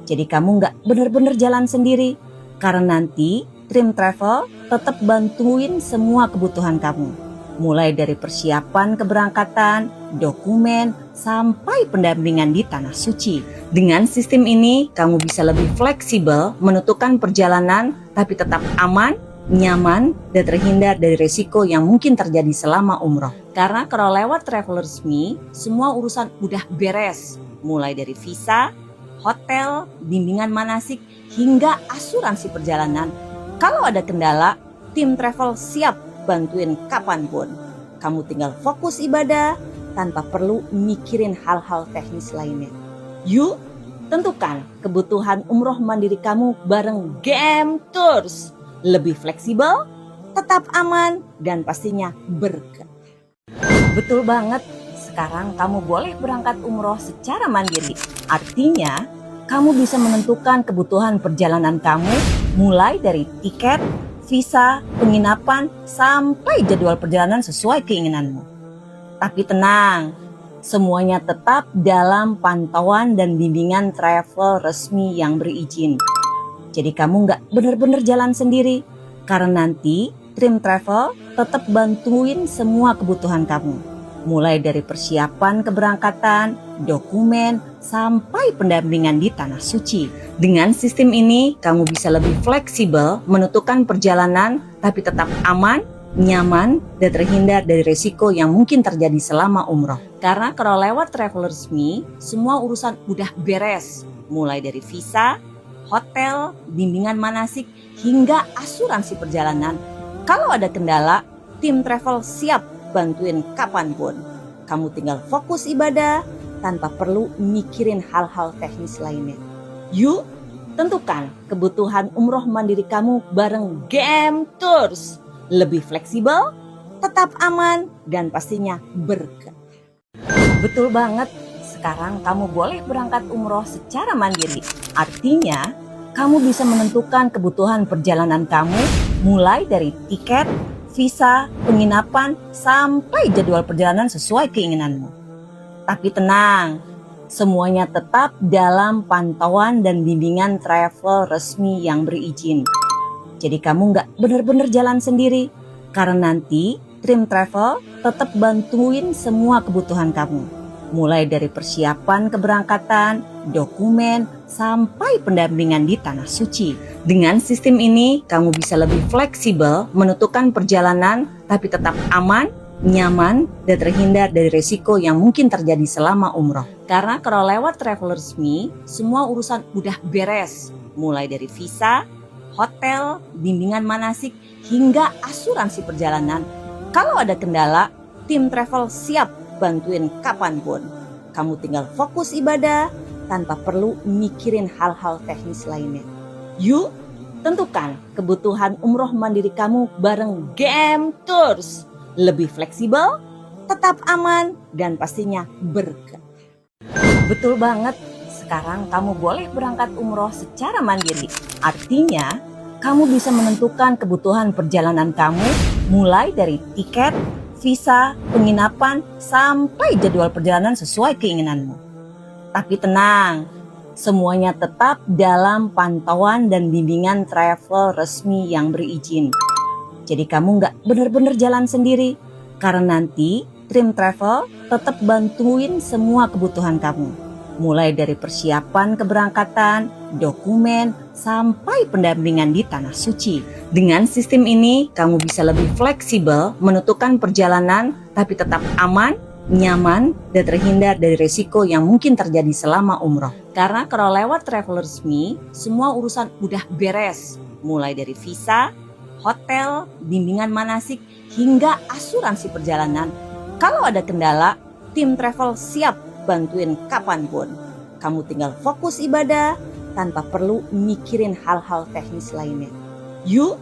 Jadi kamu nggak benar-benar jalan sendiri, karena nanti Trim Travel tetap bantuin semua kebutuhan kamu. Mulai dari persiapan keberangkatan, dokumen, sampai pendampingan di Tanah Suci. Dengan sistem ini, kamu bisa lebih fleksibel menentukan perjalanan, tapi tetap aman, nyaman, dan terhindar dari risiko yang mungkin terjadi selama umroh. Karena kalau lewat travel resmi, semua urusan udah beres. Mulai dari visa, hotel, bimbingan manasik, hingga asuransi perjalanan. Kalau ada kendala, tim travel siap bantuin kapanpun. Kamu tinggal fokus ibadah tanpa perlu mikirin hal-hal teknis lainnya. Yuk, tentukan kebutuhan umroh mandiri kamu bareng GM Tours. Lebih fleksibel, tetap aman, dan pastinya berkah. Betul banget, sekarang kamu boleh berangkat umroh secara mandiri. Artinya, kamu bisa menentukan kebutuhan perjalanan kamu mulai dari tiket, visa, penginapan, sampai jadwal perjalanan sesuai keinginanmu. Tapi tenang, semuanya tetap dalam pantauan dan bimbingan travel resmi yang berizin. Jadi kamu nggak benar-benar jalan sendiri, karena nanti Trim Travel tetap bantuin semua kebutuhan kamu. Mulai dari persiapan keberangkatan, dokumen, sampai pendampingan di Tanah Suci. Dengan sistem ini, kamu bisa lebih fleksibel menentukan perjalanan, tapi tetap aman, nyaman, dan terhindar dari resiko yang mungkin terjadi selama umroh. Karena kalau lewat travel resmi, semua urusan udah beres. Mulai dari visa, hotel, bimbingan manasik, hingga asuransi perjalanan. Kalau ada kendala, tim travel siap bantuin kapanpun. Kamu tinggal fokus ibadah tanpa perlu mikirin hal-hal teknis lainnya. Yuk, tentukan kebutuhan umroh mandiri kamu bareng GM Tours. Lebih fleksibel, tetap aman, dan pastinya berkah. Betul banget, sekarang kamu boleh berangkat umroh secara mandiri. Artinya, kamu bisa menentukan kebutuhan perjalanan kamu mulai dari tiket, visa, penginapan, sampai jadwal perjalanan sesuai keinginanmu. Tapi tenang, semuanya tetap dalam pantauan dan bimbingan travel resmi yang berizin. Jadi kamu nggak benar-benar jalan sendiri, karena nanti tim travel tetap bantuin semua kebutuhan kamu. Mulai dari persiapan keberangkatan, dokumen, sampai pendampingan di Tanah Suci. Dengan sistem ini, kamu bisa lebih fleksibel menentukan perjalanan, tapi tetap aman, nyaman, dan terhindar dari resiko yang mungkin terjadi selama umroh. Karena kalau lewat travel resmi, semua urusan udah beres. Mulai dari visa, hotel, bimbingan manasik, hingga asuransi perjalanan. Kalau ada kendala, tim travel siap bantuin kapanpun. Kamu tinggal fokus ibadah tanpa perlu mikirin hal-hal teknis lainnya. Yuk, tentukan kebutuhan umroh mandiri kamu bareng GM Tours. Lebih fleksibel, tetap aman, dan pastinya berkah. Betul banget, sekarang kamu boleh berangkat umroh secara mandiri. Artinya, kamu bisa menentukan kebutuhan perjalanan kamu mulai dari tiket, visa, penginapan, sampai jadwal perjalanan sesuai keinginanmu. Tapi tenang, semuanya tetap dalam pantauan dan bimbingan travel resmi yang berizin. Jadi kamu nggak benar-benar jalan sendiri, karena nanti tim travel tetap bantuin semua kebutuhan kamu. Mulai dari persiapan keberangkatan, dokumen, sampai pendampingan di Tanah Suci. Dengan sistem ini, kamu bisa lebih fleksibel menentukan perjalanan, tapi tetap aman, nyaman, dan terhindar dari resiko yang mungkin terjadi selama umroh. Karena kalau lewat travel resmi, semua urusan udah beres. Mulai dari visa, hotel, bimbingan manasik, hingga asuransi perjalanan. Kalau ada kendala, tim travel siap bantuin kapanpun. Kamu tinggal fokus ibadah tanpa perlu mikirin hal-hal teknis lainnya. Yuk,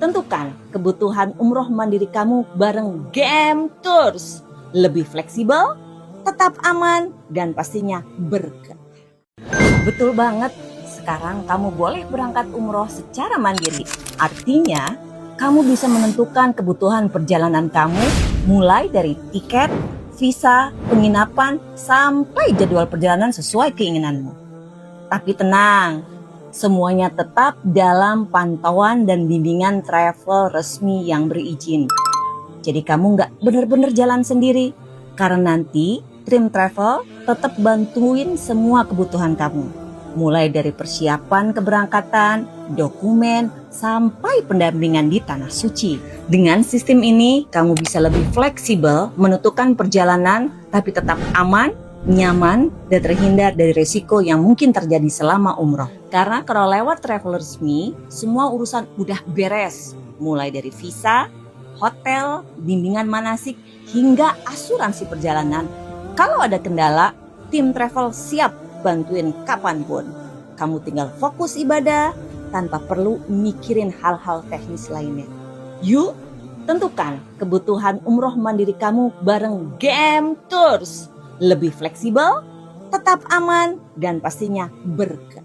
tentukan kebutuhan umroh mandiri kamu bareng GM Tours. Lebih fleksibel, tetap aman, dan pastinya berkah. Betul banget, sekarang kamu boleh berangkat umroh secara mandiri. Artinya, kamu bisa menentukan kebutuhan perjalanan kamu mulai dari tiket, visa, penginapan, sampai jadwal perjalanan sesuai keinginanmu. Tapi tenang, semuanya tetap dalam pantauan dan bimbingan travel resmi yang berizin. Jadi kamu nggak benar-benar jalan sendiri, karena nanti tim travel tetap bantuin semua kebutuhan kamu. Mulai dari persiapan keberangkatan, dokumen, sampai pendampingan di Tanah Suci. Dengan sistem ini, kamu bisa lebih fleksibel menentukan perjalanan, tapi tetap aman, nyaman, dan terhindar dari resiko yang mungkin terjadi selama umroh. Karena kalau lewat travel resmi, semua urusan udah beres. Mulai dari visa, hotel, bimbingan manasik, hingga asuransi perjalanan. Kalau ada kendala, tim travel siap bantuin kapanpun. Kamu tinggal fokus ibadah tanpa perlu mikirin hal-hal teknis lainnya. Yuk, tentukan kebutuhan umroh mandiri kamu bareng GM Tours. Lebih fleksibel, tetap aman, dan pastinya berkah.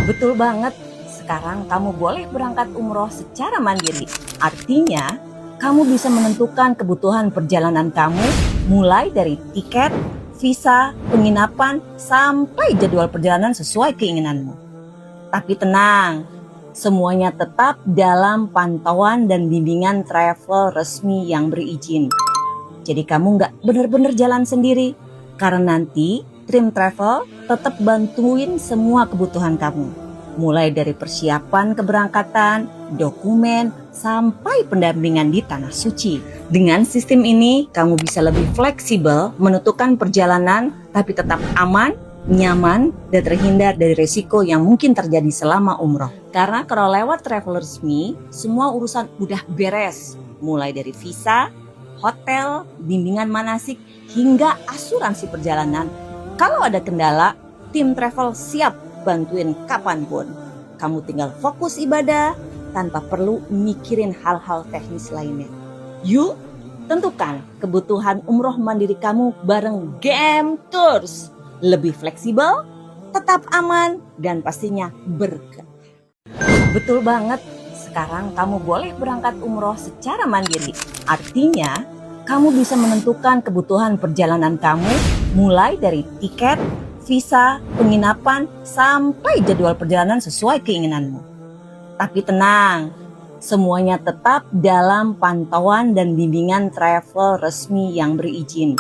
Betul banget, sekarang kamu boleh berangkat umroh secara mandiri. Artinya, kamu bisa menentukan kebutuhan perjalanan kamu mulai dari tiket, visa, penginapan, sampai jadwal perjalanan sesuai keinginanmu. Tapi tenang, semuanya tetap dalam pantauan dan bimbingan travel resmi yang berizin. Jadi kamu nggak benar-benar jalan sendiri, karena nanti tim travel tetap bantuin semua kebutuhan kamu. mulai dari persiapan keberangkatan, dokumen, sampai pendampingan di Tanah Suci. Dengan sistem ini, kamu bisa lebih fleksibel menentukan perjalanan, tapi tetap aman, nyaman, dan terhindar dari risiko yang mungkin terjadi selama umroh. Karena kalau lewat travel resmi, semua urusan udah beres, mulai dari visa, hotel, bimbingan manasik, hingga asuransi perjalanan. Kalau ada kendala, tim travel siap bantuin kapanpun. Kamu tinggal fokus ibadah tanpa perlu mikirin hal-hal teknis lainnya. Yuk, tentukan kebutuhan umroh mandiri kamu bareng GM Tours. Lebih fleksibel, tetap aman, dan pastinya berkah. Betul banget, sekarang kamu boleh berangkat umroh secara mandiri. Artinya, kamu bisa menentukan kebutuhan perjalanan kamu mulai dari tiket, visa, penginapan, sampai jadwal perjalanan sesuai keinginanmu. Tapi tenang, semuanya tetap dalam pantauan dan bimbingan travel resmi yang berizin.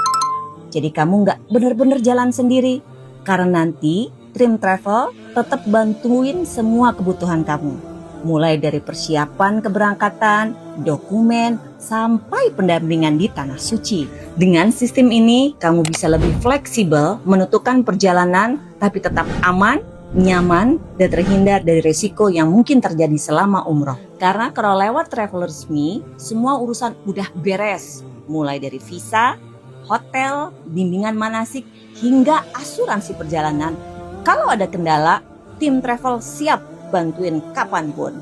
Jadi kamu nggak benar-benar jalan sendiri, karena nanti tim travel tetap bantuin semua kebutuhan kamu. Mulai dari persiapan keberangkatan, dokumen, sampai pendampingan di Tanah Suci. Dengan sistem ini, kamu bisa lebih fleksibel menentukan perjalanan, tapi tetap aman, nyaman, dan terhindar dari risiko yang mungkin terjadi selama umroh. Karena kalau lewat travel resmi, semua urusan udah beres. Mulai dari visa, hotel, bimbingan manasik, hingga asuransi perjalanan. Kalau ada kendala, tim travel siap bantuin kapanpun.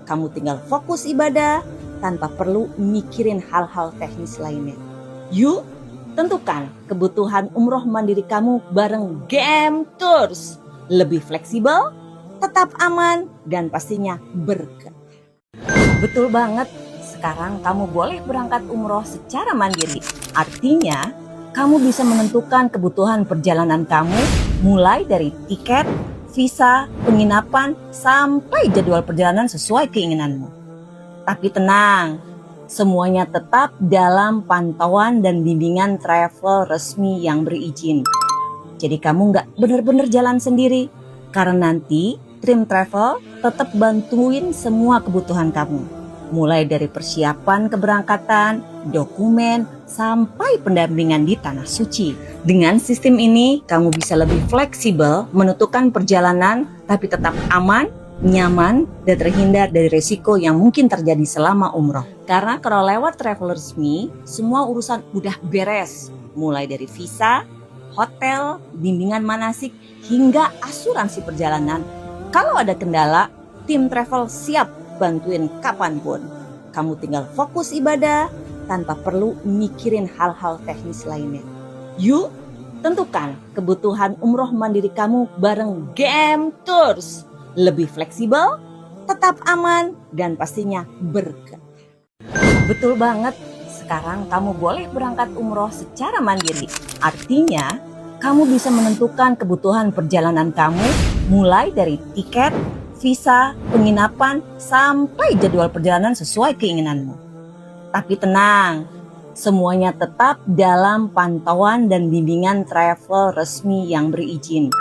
Kamu tinggal fokus ibadah tanpa perlu mikirin hal-hal teknis lainnya. Yuk, tentukan kebutuhan umroh mandiri kamu bareng GM Tours. Lebih fleksibel, tetap aman, dan pastinya berkah. Betul banget, sekarang kamu boleh berangkat umroh secara mandiri. Artinya, kamu bisa menentukan kebutuhan perjalanan kamu mulai dari tiket, visa, penginapan, sampai jadwal perjalanan sesuai keinginanmu. Tapi tenang, semuanya tetap dalam pantauan dan bimbingan travel resmi yang berizin. Jadi kamu nggak benar-benar jalan sendiri, karena nanti tim travel tetap bantuin semua kebutuhan kamu. Mulai dari persiapan keberangkatan, dokumen, sampai pendampingan di Tanah Suci. Dengan sistem ini, kamu bisa lebih fleksibel menentukan perjalanan, tapi tetap aman, nyaman, dan terhindar dari risiko yang mungkin terjadi selama umroh. Karena kalau lewat travel resmi, semua urusan udah beres. Mulai dari visa, hotel, bimbingan manasik, hingga asuransi perjalanan. Kalau ada kendala, tim travel siap bantuin kapanpun. Kamu tinggal fokus ibadah tanpa perlu mikirin hal-hal teknis lainnya. Yuk, tentukan kebutuhan umroh mandiri kamu bareng GM Tours. Lebih fleksibel, tetap aman, dan pastinya berkah. Betul banget, sekarang kamu boleh berangkat umroh secara mandiri. Artinya, kamu bisa menentukan kebutuhan perjalanan kamu mulai dari tiket, visa, penginapan, sampai jadwal perjalanan sesuai keinginanmu. Tapi tenang, semuanya tetap dalam pantauan dan bimbingan travel resmi yang berizin.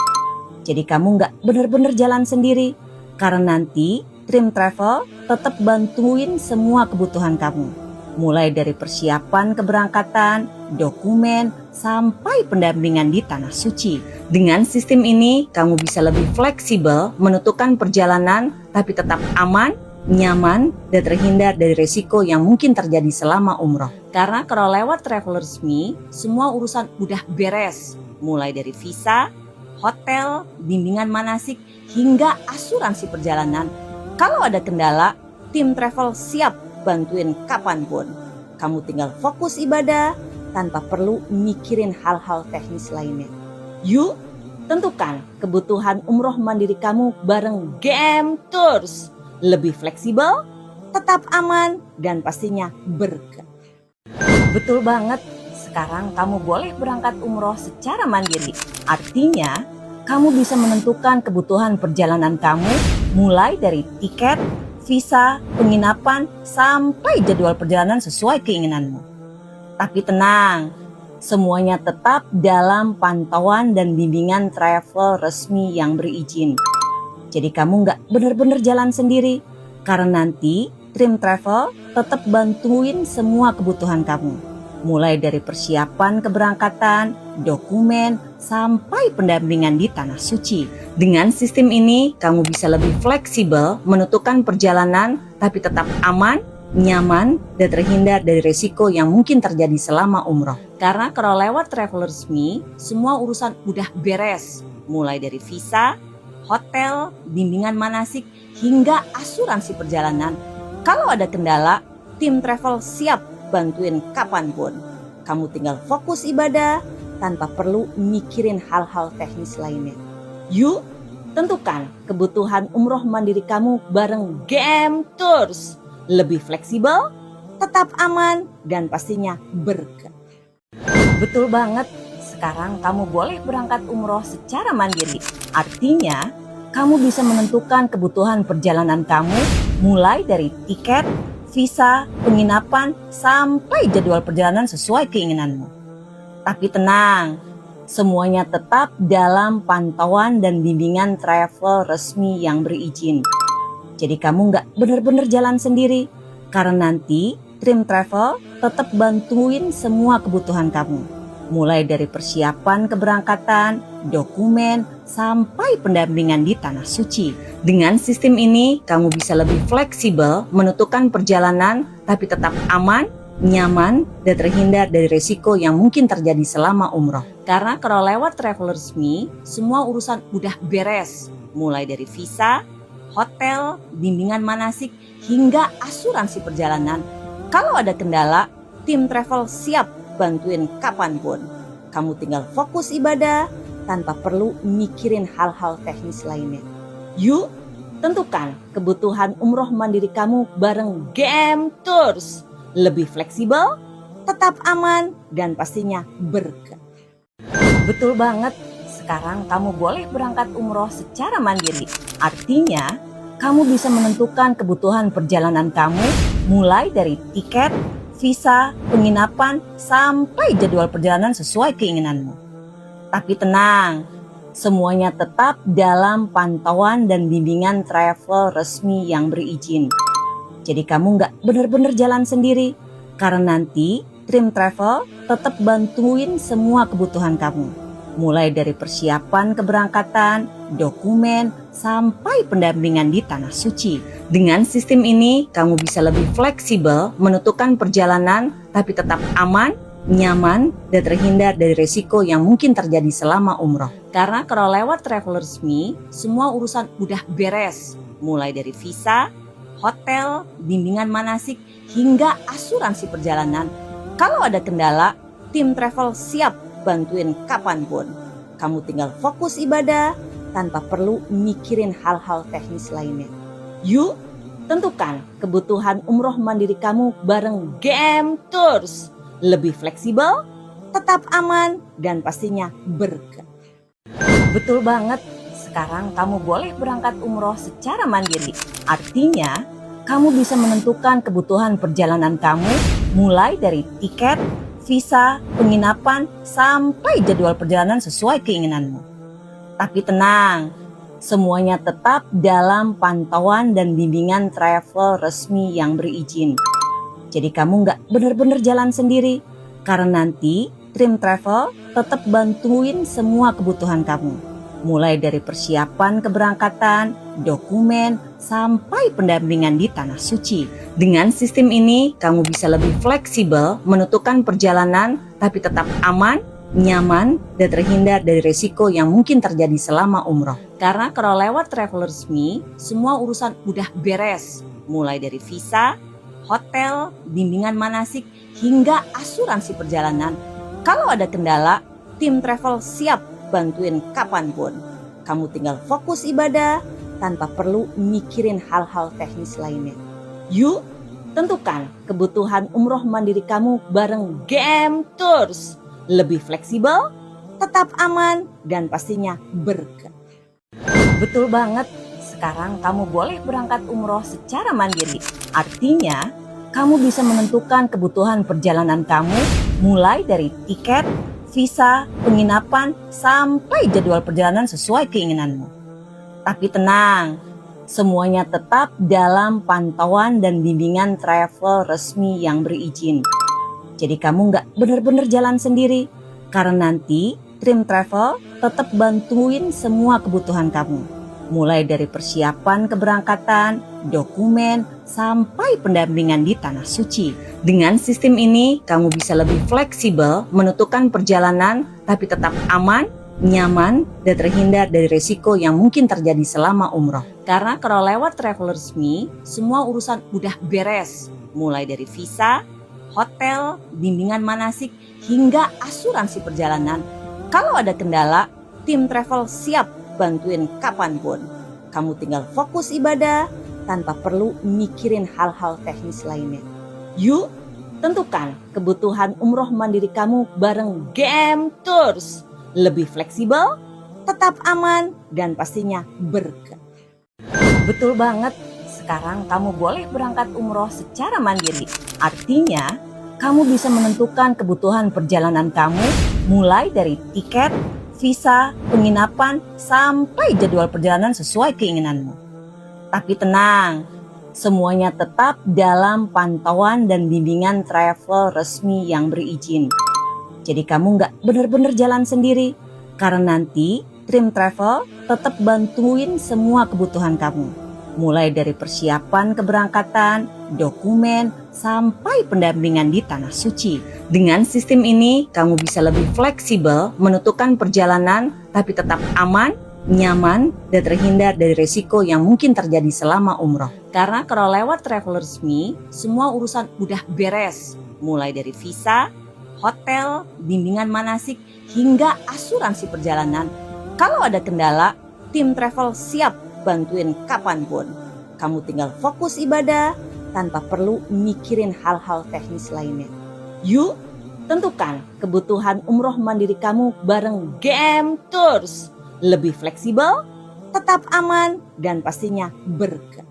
Jadi kamu nggak benar-benar jalan sendiri, karena nanti tim travel tetap bantuin semua kebutuhan kamu. Mulai dari persiapan keberangkatan, dokumen, sampai pendampingan di Tanah Suci. Dengan sistem ini, kamu bisa lebih fleksibel menentukan perjalanan, tapi tetap aman, nyaman, dan terhindar dari risiko yang mungkin terjadi selama umroh. Karena kalau lewat travel resmi, semua urusan udah beres. Mulai dari visa, hotel, bimbingan manasik, hingga asuransi perjalanan. Kalau ada kendala, tim travel siap bantuin kapanpun. Kamu tinggal fokus ibadah tanpa perlu mikirin hal-hal teknis lainnya. Yuk, tentukan kebutuhan umroh mandiri kamu bareng GM Tours. Lebih fleksibel, tetap aman, dan pastinya berkah. Betul banget, sekarang kamu boleh berangkat umroh secara mandiri. Artinya, kamu bisa menentukan kebutuhan perjalanan kamu mulai dari tiket, visa, penginapan, sampai jadwal perjalanan sesuai keinginanmu. Tapi tenang, semuanya tetap dalam pantauan dan bimbingan travel resmi yang berizin. Jadi kamu nggak bener-bener jalan sendiri, karena nanti Dream Travel tetap bantuin semua kebutuhan kamu. Mulai dari persiapan keberangkatan, dokumen, sampai pendampingan di Tanah Suci. Dengan sistem ini, kamu bisa lebih fleksibel menentukan perjalanan, tapi tetap aman, nyaman, dan terhindar dari risiko yang mungkin terjadi selama umroh. Karena kalau lewat travel resmi, semua urusan udah beres. Mulai dari visa, hotel, bimbingan manasik, hingga asuransi perjalanan. Kalau ada kendala, tim travel siap bantuin kapanpun. Kamu tinggal fokus ibadah tanpa perlu mikirin hal-hal teknis lainnya. Yuk, tentukan kebutuhan umroh mandiri kamu bareng GM Tours. Lebih fleksibel, tetap aman, dan pastinya berkah. Betul banget. Sekarang kamu boleh berangkat umroh secara mandiri. Artinya, kamu bisa menentukan kebutuhan perjalanan kamu mulai dari tiket, visa, penginapan, sampai jadwal perjalanan sesuai keinginanmu. Tapi tenang, semuanya tetap dalam pantauan dan bimbingan travel resmi yang berizin. Jadi kamu nggak bener-bener jalan sendiri, karena nanti Dream Travel tetap bantuin semua kebutuhan kamu. Mulai dari persiapan keberangkatan, dokumen, sampai pendampingan di Tanah Suci. Dengan sistem ini, kamu bisa lebih fleksibel menentukan perjalanan, tapi tetap aman, nyaman, dan terhindar dari risiko yang mungkin terjadi selama umroh. Karena kalau lewat travel resmi, semua urusan udah beres. Mulai dari visa, hotel, bimbingan manasik, hingga asuransi perjalanan. Kalau ada kendala, tim travel siap bantuin kapanpun. Kamu tinggal fokus ibadah tanpa perlu mikirin hal-hal teknis lainnya. Yuk, tentukan kebutuhan umroh mandiri kamu bareng GM Tours. Lebih fleksibel, tetap aman, dan pastinya berkah. Betul banget. Sekarang kamu boleh berangkat umroh secara mandiri. Artinya, kamu bisa menentukan kebutuhan perjalanan kamu mulai dari tiket, visa, penginapan, sampai jadwal perjalanan sesuai keinginanmu. Tapi tenang, semuanya tetap dalam pantauan dan bimbingan travel resmi yang berizin. Jadi kamu nggak bener-bener jalan sendiri, karena nanti Dream Travel tetap bantuin semua kebutuhan kamu. Mulai dari persiapan keberangkatan, dokumen, sampai pendampingan di Tanah Suci. Dengan sistem ini, kamu bisa lebih fleksibel menentukan perjalanan, tapi tetap aman, nyaman, dan terhindar dari risiko yang mungkin terjadi selama umroh. Karena kalau lewat travel resmi, semua urusan udah beres. Mulai dari visa, hotel, bimbingan manasik, hingga asuransi perjalanan. Kalau ada kendala, tim travel siap bantuin kapanpun. Kamu tinggal fokus ibadah tanpa perlu mikirin hal-hal teknis lainnya. Yuk, tentukan kebutuhan umroh mandiri kamu bareng GM Tours. Lebih fleksibel, tetap aman, dan pastinya berkah. Betul banget. Sekarang kamu boleh berangkat umroh secara mandiri. Artinya, kamu bisa menentukan kebutuhan perjalanan kamu mulai dari tiket, visa, penginapan, sampai jadwal perjalanan sesuai keinginanmu. Tapi tenang, semuanya tetap dalam pantauan dan bimbingan travel resmi yang berizin. Jadi kamu nggak bener-bener jalan sendiri, karena nanti Dream Travel tetap bantuin semua kebutuhan kamu. Mulai dari persiapan keberangkatan, dokumen, sampai pendampingan di Tanah Suci. Dengan sistem ini, kamu bisa lebih fleksibel menentukan perjalanan, tapi tetap aman, nyaman, dan terhindar dari risiko yang mungkin terjadi selama umroh. Karena kalau lewat travel resmi, semua urusan udah beres. Mulai dari visa, hotel, bimbingan manasik, hingga asuransi perjalanan. Kalau ada kendala, tim travel siap bantuin kapanpun. Kamu tinggal fokus ibadah tanpa perlu mikirin hal-hal teknis lainnya. Yuk, tentukan kebutuhan umroh mandiri kamu bareng GM Tours. Lebih fleksibel, tetap aman, dan pastinya berkah. Betul banget. Sekarang kamu boleh berangkat umroh secara mandiri. Artinya, kamu bisa menentukan kebutuhan perjalanan kamu mulai dari tiket, visa, penginapan, sampai jadwal perjalanan sesuai keinginanmu. Tapi tenang, semuanya tetap dalam pantauan dan bimbingan travel resmi yang berizin. Jadi kamu nggak bener-bener jalan sendiri, karena nanti Dream Travel tetap bantuin semua kebutuhan kamu. Mulai dari persiapan keberangkatan, dokumen, sampai pendampingan di Tanah Suci. Dengan sistem ini, kamu bisa lebih fleksibel menentukan perjalanan, tapi tetap aman, nyaman, dan terhindar dari resiko yang mungkin terjadi selama umroh. Karena kalau lewat travel resmi, semua urusan udah beres. Mulai dari visa, hotel, bimbingan manasik, hingga asuransi perjalanan. Kalau ada kendala, tim travel siap bantuin kapanpun. Kamu tinggal fokus ibadah tanpa perlu mikirin hal-hal teknis lainnya. Yuk, tentukan kebutuhan umroh mandiri kamu bareng GM Tours. Lebih fleksibel, tetap aman, dan pastinya berkah. Betul banget, sekarang kamu boleh berangkat umroh secara mandiri. Artinya, kamu bisa menentukan kebutuhan perjalanan kamu mulai dari tiket, visa, penginapan, sampai jadwal perjalanan sesuai keinginanmu. Tapi tenang, semuanya tetap dalam pantauan dan bimbingan travel resmi yang berizin. Jadi kamu nggak bener-bener jalan sendiri, karena nanti Dream Travel tetap bantuin semua kebutuhan kamu. Mulai dari persiapan keberangkatan, dokumen, sampai pendampingan di Tanah Suci. Dengan sistem ini, kamu bisa lebih fleksibel menentukan perjalanan, tapi tetap aman, nyaman, dan terhindar dari resiko yang mungkin terjadi selama umroh. Karena kalau lewat travel resmi, semua urusan udah beres. Mulai dari visa, hotel, bimbingan manasik, hingga asuransi perjalanan. Kalau ada kendala, tim travel siap bantuin kapanpun. Kamu tinggal fokus ibadah tanpa perlu mikirin hal-hal teknis lainnya. Yuk, tentukan kebutuhan umroh mandiri kamu bareng GM Tours. Lebih fleksibel, tetap aman, dan pastinya berkah.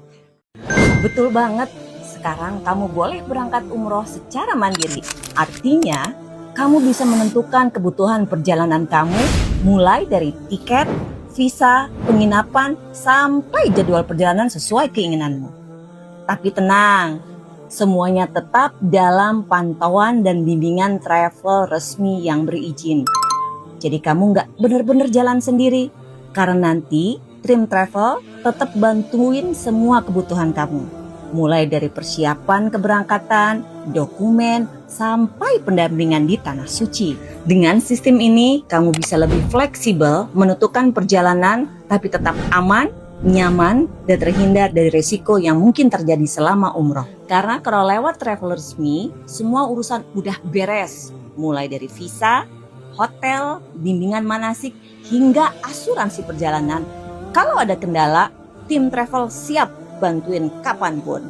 Betul banget, sekarang kamu boleh berangkat umroh secara mandiri. Artinya, kamu bisa menentukan kebutuhan perjalanan kamu mulai dari tiket, visa, penginapan, sampai jadwal perjalanan sesuai keinginanmu. Tapi tenang, semuanya tetap dalam pantauan dan bimbingan travel resmi yang berizin. Jadi kamu nggak bener-bener jalan sendiri, karena nanti Dream Travel tetap bantuin semua kebutuhan kamu. Mulai dari persiapan keberangkatan, dokumen, sampai pendampingan di Tanah Suci. Dengan sistem ini, kamu bisa lebih fleksibel menentukan perjalanan, tapi tetap aman, nyaman, dan terhindar dari resiko yang mungkin terjadi selama umroh. Karena kalau lewat travel resmi, semua urusan udah beres. Mulai dari visa, hotel, bimbingan manasik, hingga asuransi perjalanan. Kalau ada kendala, tim travel siap bantuin kapanpun.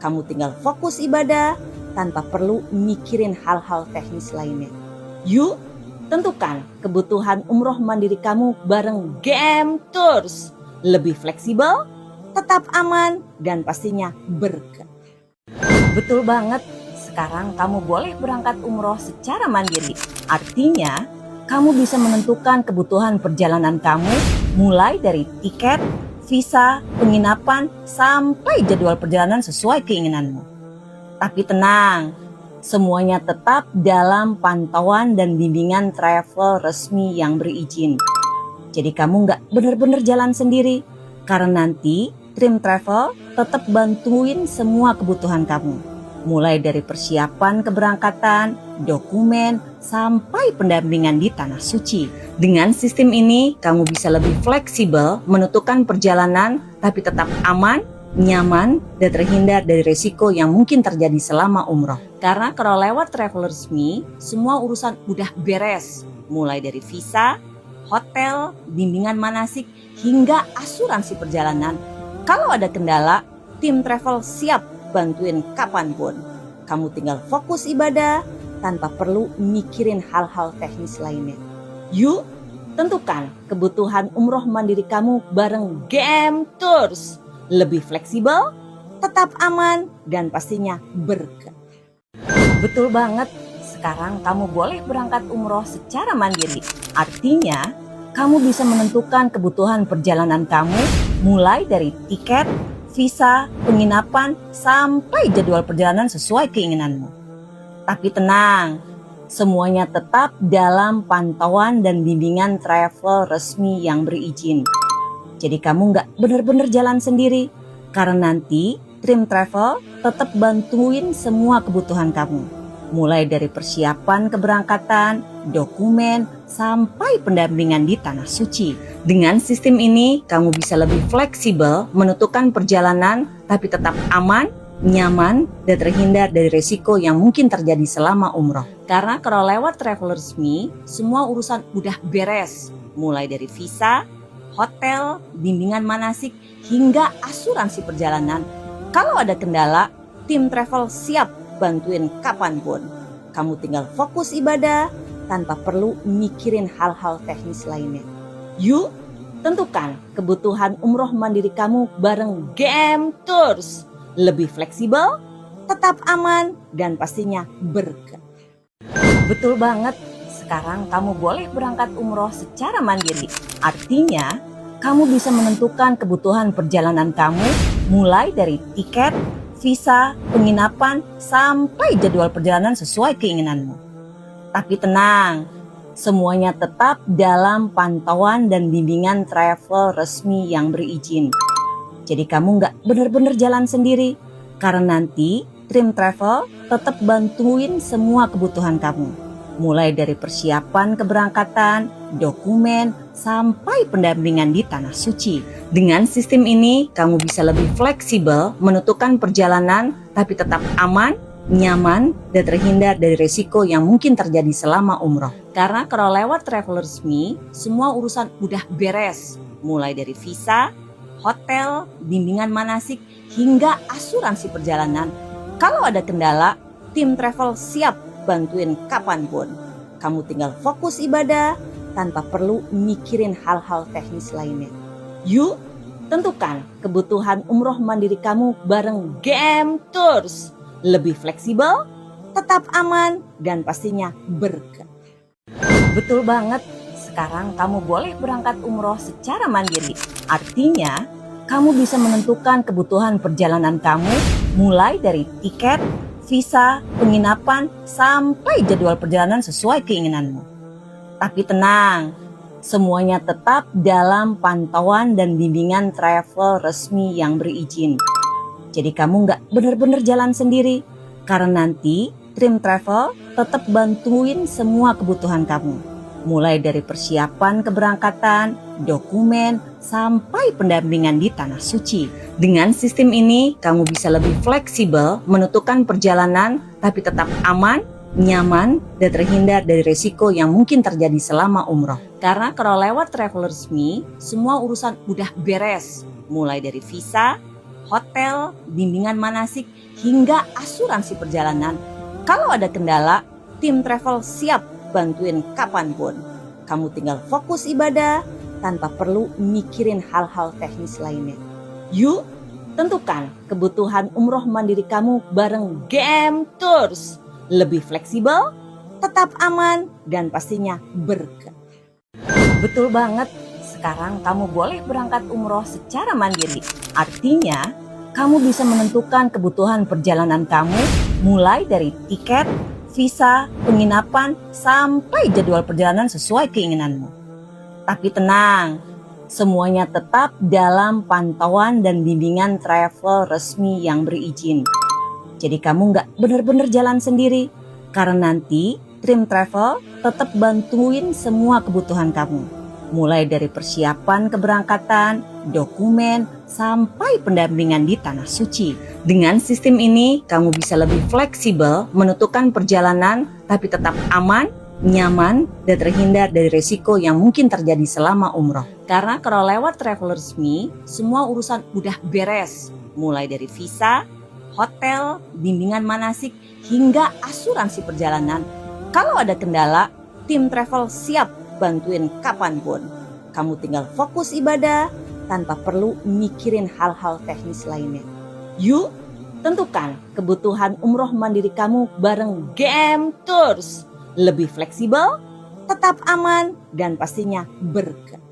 Kamu tinggal fokus ibadah tanpa perlu mikirin hal-hal teknis lainnya. Yuk, tentukan kebutuhan umroh mandiri kamu bareng GM Tours. Lebih fleksibel, tetap aman, dan pastinya berkah. Betul banget, sekarang kamu boleh berangkat umroh secara mandiri. Artinya, kamu bisa menentukan kebutuhan perjalanan kamu mulai dari tiket, visa, penginapan, sampai jadwal perjalanan sesuai keinginanmu. Tapi tenang, semuanya tetap dalam pantauan dan bimbingan travel resmi yang berizin. Jadi kamu nggak bener-bener jalan sendiri, karena nanti Dream Travel tetap bantuin semua kebutuhan kamu. Mulai dari persiapan keberangkatan, dokumen, sampai pendampingan di Tanah Suci. Dengan sistem ini, kamu bisa lebih fleksibel menentukan perjalanan, tapi tetap aman, nyaman, dan terhindar dari resiko yang mungkin terjadi selama umroh. Karena kalau lewat travel resmi, semua urusan udah beres. Mulai dari visa, hotel, bimbingan manasik, hingga asuransi perjalanan. Kalau ada kendala, tim travel siap bantuin kapanpun. Kamu tinggal fokus ibadah tanpa perlu mikirin hal-hal teknis lainnya. Yuk, tentukan kebutuhan umroh mandiri kamu bareng GM Tours. Lebih fleksibel, tetap aman, dan pastinya berkah. Betul banget, sekarang kamu boleh berangkat umroh secara mandiri. Artinya, kamu bisa menentukan kebutuhan perjalanan kamu mulai dari tiket, visa, penginapan, sampai jadwal perjalanan sesuai keinginanmu. Tapi tenang, semuanya tetap dalam pantauan dan bimbingan travel resmi yang berizin. Jadi kamu nggak benar-benar jalan sendiri, karena nanti Dream Travel tetap bantuin semua kebutuhan kamu. Mulai dari persiapan keberangkatan, dokumen, sampai pendampingan di Tanah Suci. Dengan sistem ini, kamu bisa lebih fleksibel menentukan perjalanan, tapi tetap aman, nyaman, dan terhindar dari risiko yang mungkin terjadi selama umroh. Karena kalau lewat travel resmi, semua urusan udah beres. Mulai dari visa, hotel, bimbingan manasik, hingga asuransi perjalanan. Kalau ada kendala, tim travel siap bantuin kapanpun. Kamu tinggal fokus ibadah tanpa perlu mikirin hal-hal teknis lainnya. Yuk, tentukan kebutuhan umroh mandiri kamu bareng GM Tours. Lebih fleksibel, tetap aman, dan pastinya berkah. Betul banget, sekarang kamu boleh berangkat umroh secara mandiri. Artinya, kamu bisa menentukan kebutuhan perjalanan kamu mulai dari tiket, visa, penginapan, sampai jadwal perjalanan sesuai keinginanmu. Tapi tenang, semuanya tetap dalam pantauan dan bimbingan travel resmi yang berizin. Jadi kamu nggak benar-benar jalan sendiri, karena nanti Dream Travel tetap bantuin semua kebutuhan kamu. Mulai dari persiapan keberangkatan, dokumen, sampai pendampingan di Tanah Suci. Dengan sistem ini, kamu bisa lebih fleksibel menentukan perjalanan, tapi tetap aman, nyaman, dan terhindar dari risiko yang mungkin terjadi selama umroh. Karena kalau lewat travel resmi, semua urusan udah beres. Mulai dari visa, hotel, bimbingan manasik, hingga asuransi perjalanan. Kalau ada kendala, tim travel siap bantuin kapanpun. Kamu tinggal fokus ibadah tanpa perlu mikirin hal-hal teknis lainnya. Yuk, tentukan kebutuhan umroh mandiri kamu bareng GM Tours. Lebih fleksibel, tetap aman, dan pastinya berkah. Betul banget, sekarang kamu boleh berangkat umroh secara mandiri. Artinya, kamu bisa menentukan kebutuhan perjalanan kamu mulai dari tiket, visa, penginapan, sampai jadwal perjalanan sesuai keinginanmu. Tapi tenang, semuanya tetap dalam pantauan dan bimbingan travel resmi yang berizin. Jadi kamu nggak benar-benar jalan sendiri, karena nanti Dream Travel tetap bantuin semua kebutuhan kamu. Mulai dari persiapan keberangkatan, dokumen, sampai pendampingan di Tanah Suci. Dengan sistem ini, kamu bisa lebih fleksibel menentukan perjalanan, tapi tetap aman, nyaman, dan terhindar dari risiko yang mungkin terjadi selama umroh. Karena kalau lewat travel resmi, semua urusan udah beres. Mulai dari visa, hotel, bimbingan manasik, hingga asuransi perjalanan. Kalau ada kendala, tim travel siap bantuin kapanpun. Kamu tinggal fokus ibadah tanpa perlu mikirin hal-hal teknis lainnya. Yuk, tentukan kebutuhan umroh mandiri kamu bareng GM Tours. Lebih fleksibel, tetap aman, dan pastinya berkah. Betul banget, sekarang kamu boleh berangkat umroh secara mandiri. Artinya, kamu bisa menentukan kebutuhan perjalanan kamu mulai dari tiket, visa, penginapan, sampai jadwal perjalanan sesuai keinginanmu. Tapi tenang, semuanya tetap dalam pantauan dan bimbingan travel resmi yang berizin. Jadi kamu nggak benar-benar jalan sendiri, karena nanti Dream Travel tetap bantuin semua kebutuhan kamu. Mulai dari persiapan keberangkatan, dokumen, sampai pendampingan di Tanah Suci. Dengan sistem ini, kamu bisa lebih fleksibel menentukan perjalanan, tapi tetap aman, nyaman, dan terhindar dari risiko yang mungkin terjadi selama umroh. Karena kalau lewat travel resmi, semua urusan udah beres. Mulai dari visa, hotel, bimbingan manasik, hingga asuransi perjalanan. Kalau ada kendala, tim travel siap bantuin kapanpun. Kamu tinggal fokus ibadah tanpa perlu mikirin hal-hal teknis lainnya. Yuk, tentukan kebutuhan umroh mandiri kamu bareng GM Tours. Lebih fleksibel, tetap aman, dan pastinya berkah.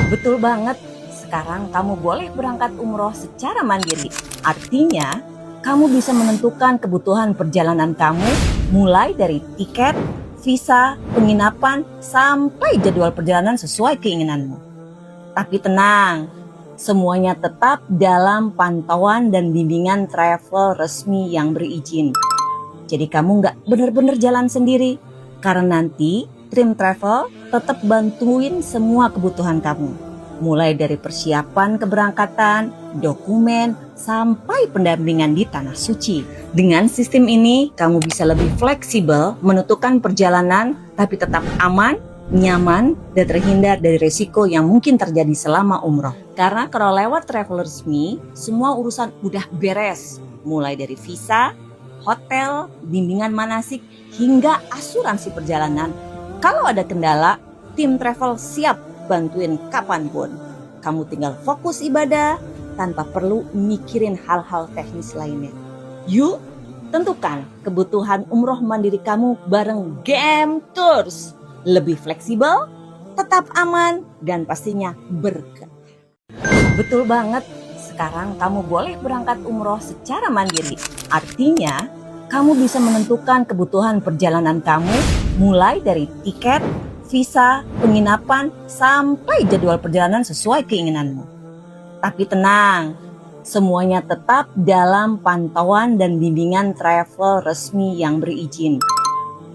Betul banget, Sekarang kamu boleh berangkat umroh secara mandiri. Artinya, kamu bisa menentukan kebutuhan perjalanan kamu mulai dari tiket, visa, penginapan, sampai jadwal perjalanan sesuai keinginanmu. Tapi tenang, semuanya tetap dalam pantauan dan bimbingan travel resmi yang berizin. Jadi kamu nggak benar-benar jalan sendiri, karena nanti Dream Travel tetap bantuin semua kebutuhan kamu. Mulai dari persiapan keberangkatan, dokumen, sampai pendampingan di Tanah Suci. Dengan sistem ini, kamu bisa lebih fleksibel menentukan perjalanan, tapi tetap aman, nyaman, dan terhindar dari risiko yang mungkin terjadi selama umroh. Karena kalau lewat travel resmi, semua urusan udah beres. Mulai dari visa, hotel, bimbingan manasik, hingga asuransi perjalanan. Kalau ada kendala, tim travel siap bantuin kapanpun. Kamu tinggal fokus ibadah tanpa perlu mikirin hal-hal teknis lainnya. Yuk, tentukan kebutuhan umroh mandiri kamu bareng Game Tours. Lebih fleksibel, tetap aman, dan pastinya berkah. Betul banget, sekarang kamu boleh berangkat umroh secara mandiri. Artinya, kamu bisa menentukan kebutuhan perjalanan kamu mulai dari tiket, visa, penginapan, sampai jadwal perjalanan sesuai keinginanmu. Tapi tenang, semuanya tetap dalam pantauan dan bimbingan travel resmi yang berizin.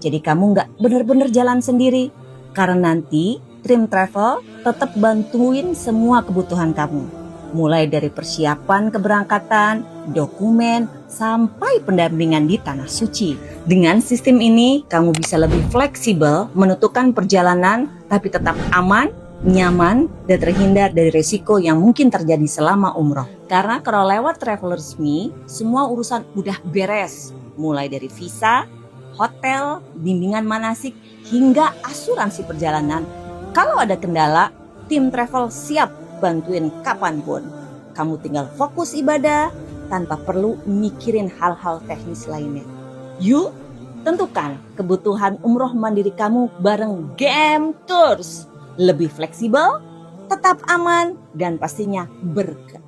Jadi kamu nggak benar-benar jalan sendiri, karena nanti Dream Travel tetap bantuin semua kebutuhan kamu. Mulai dari persiapan keberangkatan, dokumen, sampai pendampingan di Tanah Suci. Dengan sistem ini, kamu bisa lebih fleksibel menentukan perjalanan, tapi tetap aman, nyaman, dan terhindar dari risiko yang mungkin terjadi selama umroh. Karena kalau lewat travel resmi, semua urusan udah beres. Mulai dari visa, hotel, bimbingan manasik, hingga asuransi perjalanan. Kalau ada kendala, tim travel siap bantuin kapanpun. Kamu tinggal fokus ibadah tanpa perlu mikirin hal-hal teknis lainnya. Yuk, tentukan kebutuhan umroh mandiri kamu bareng Game Tours. Lebih fleksibel, tetap aman, dan pastinya berkah.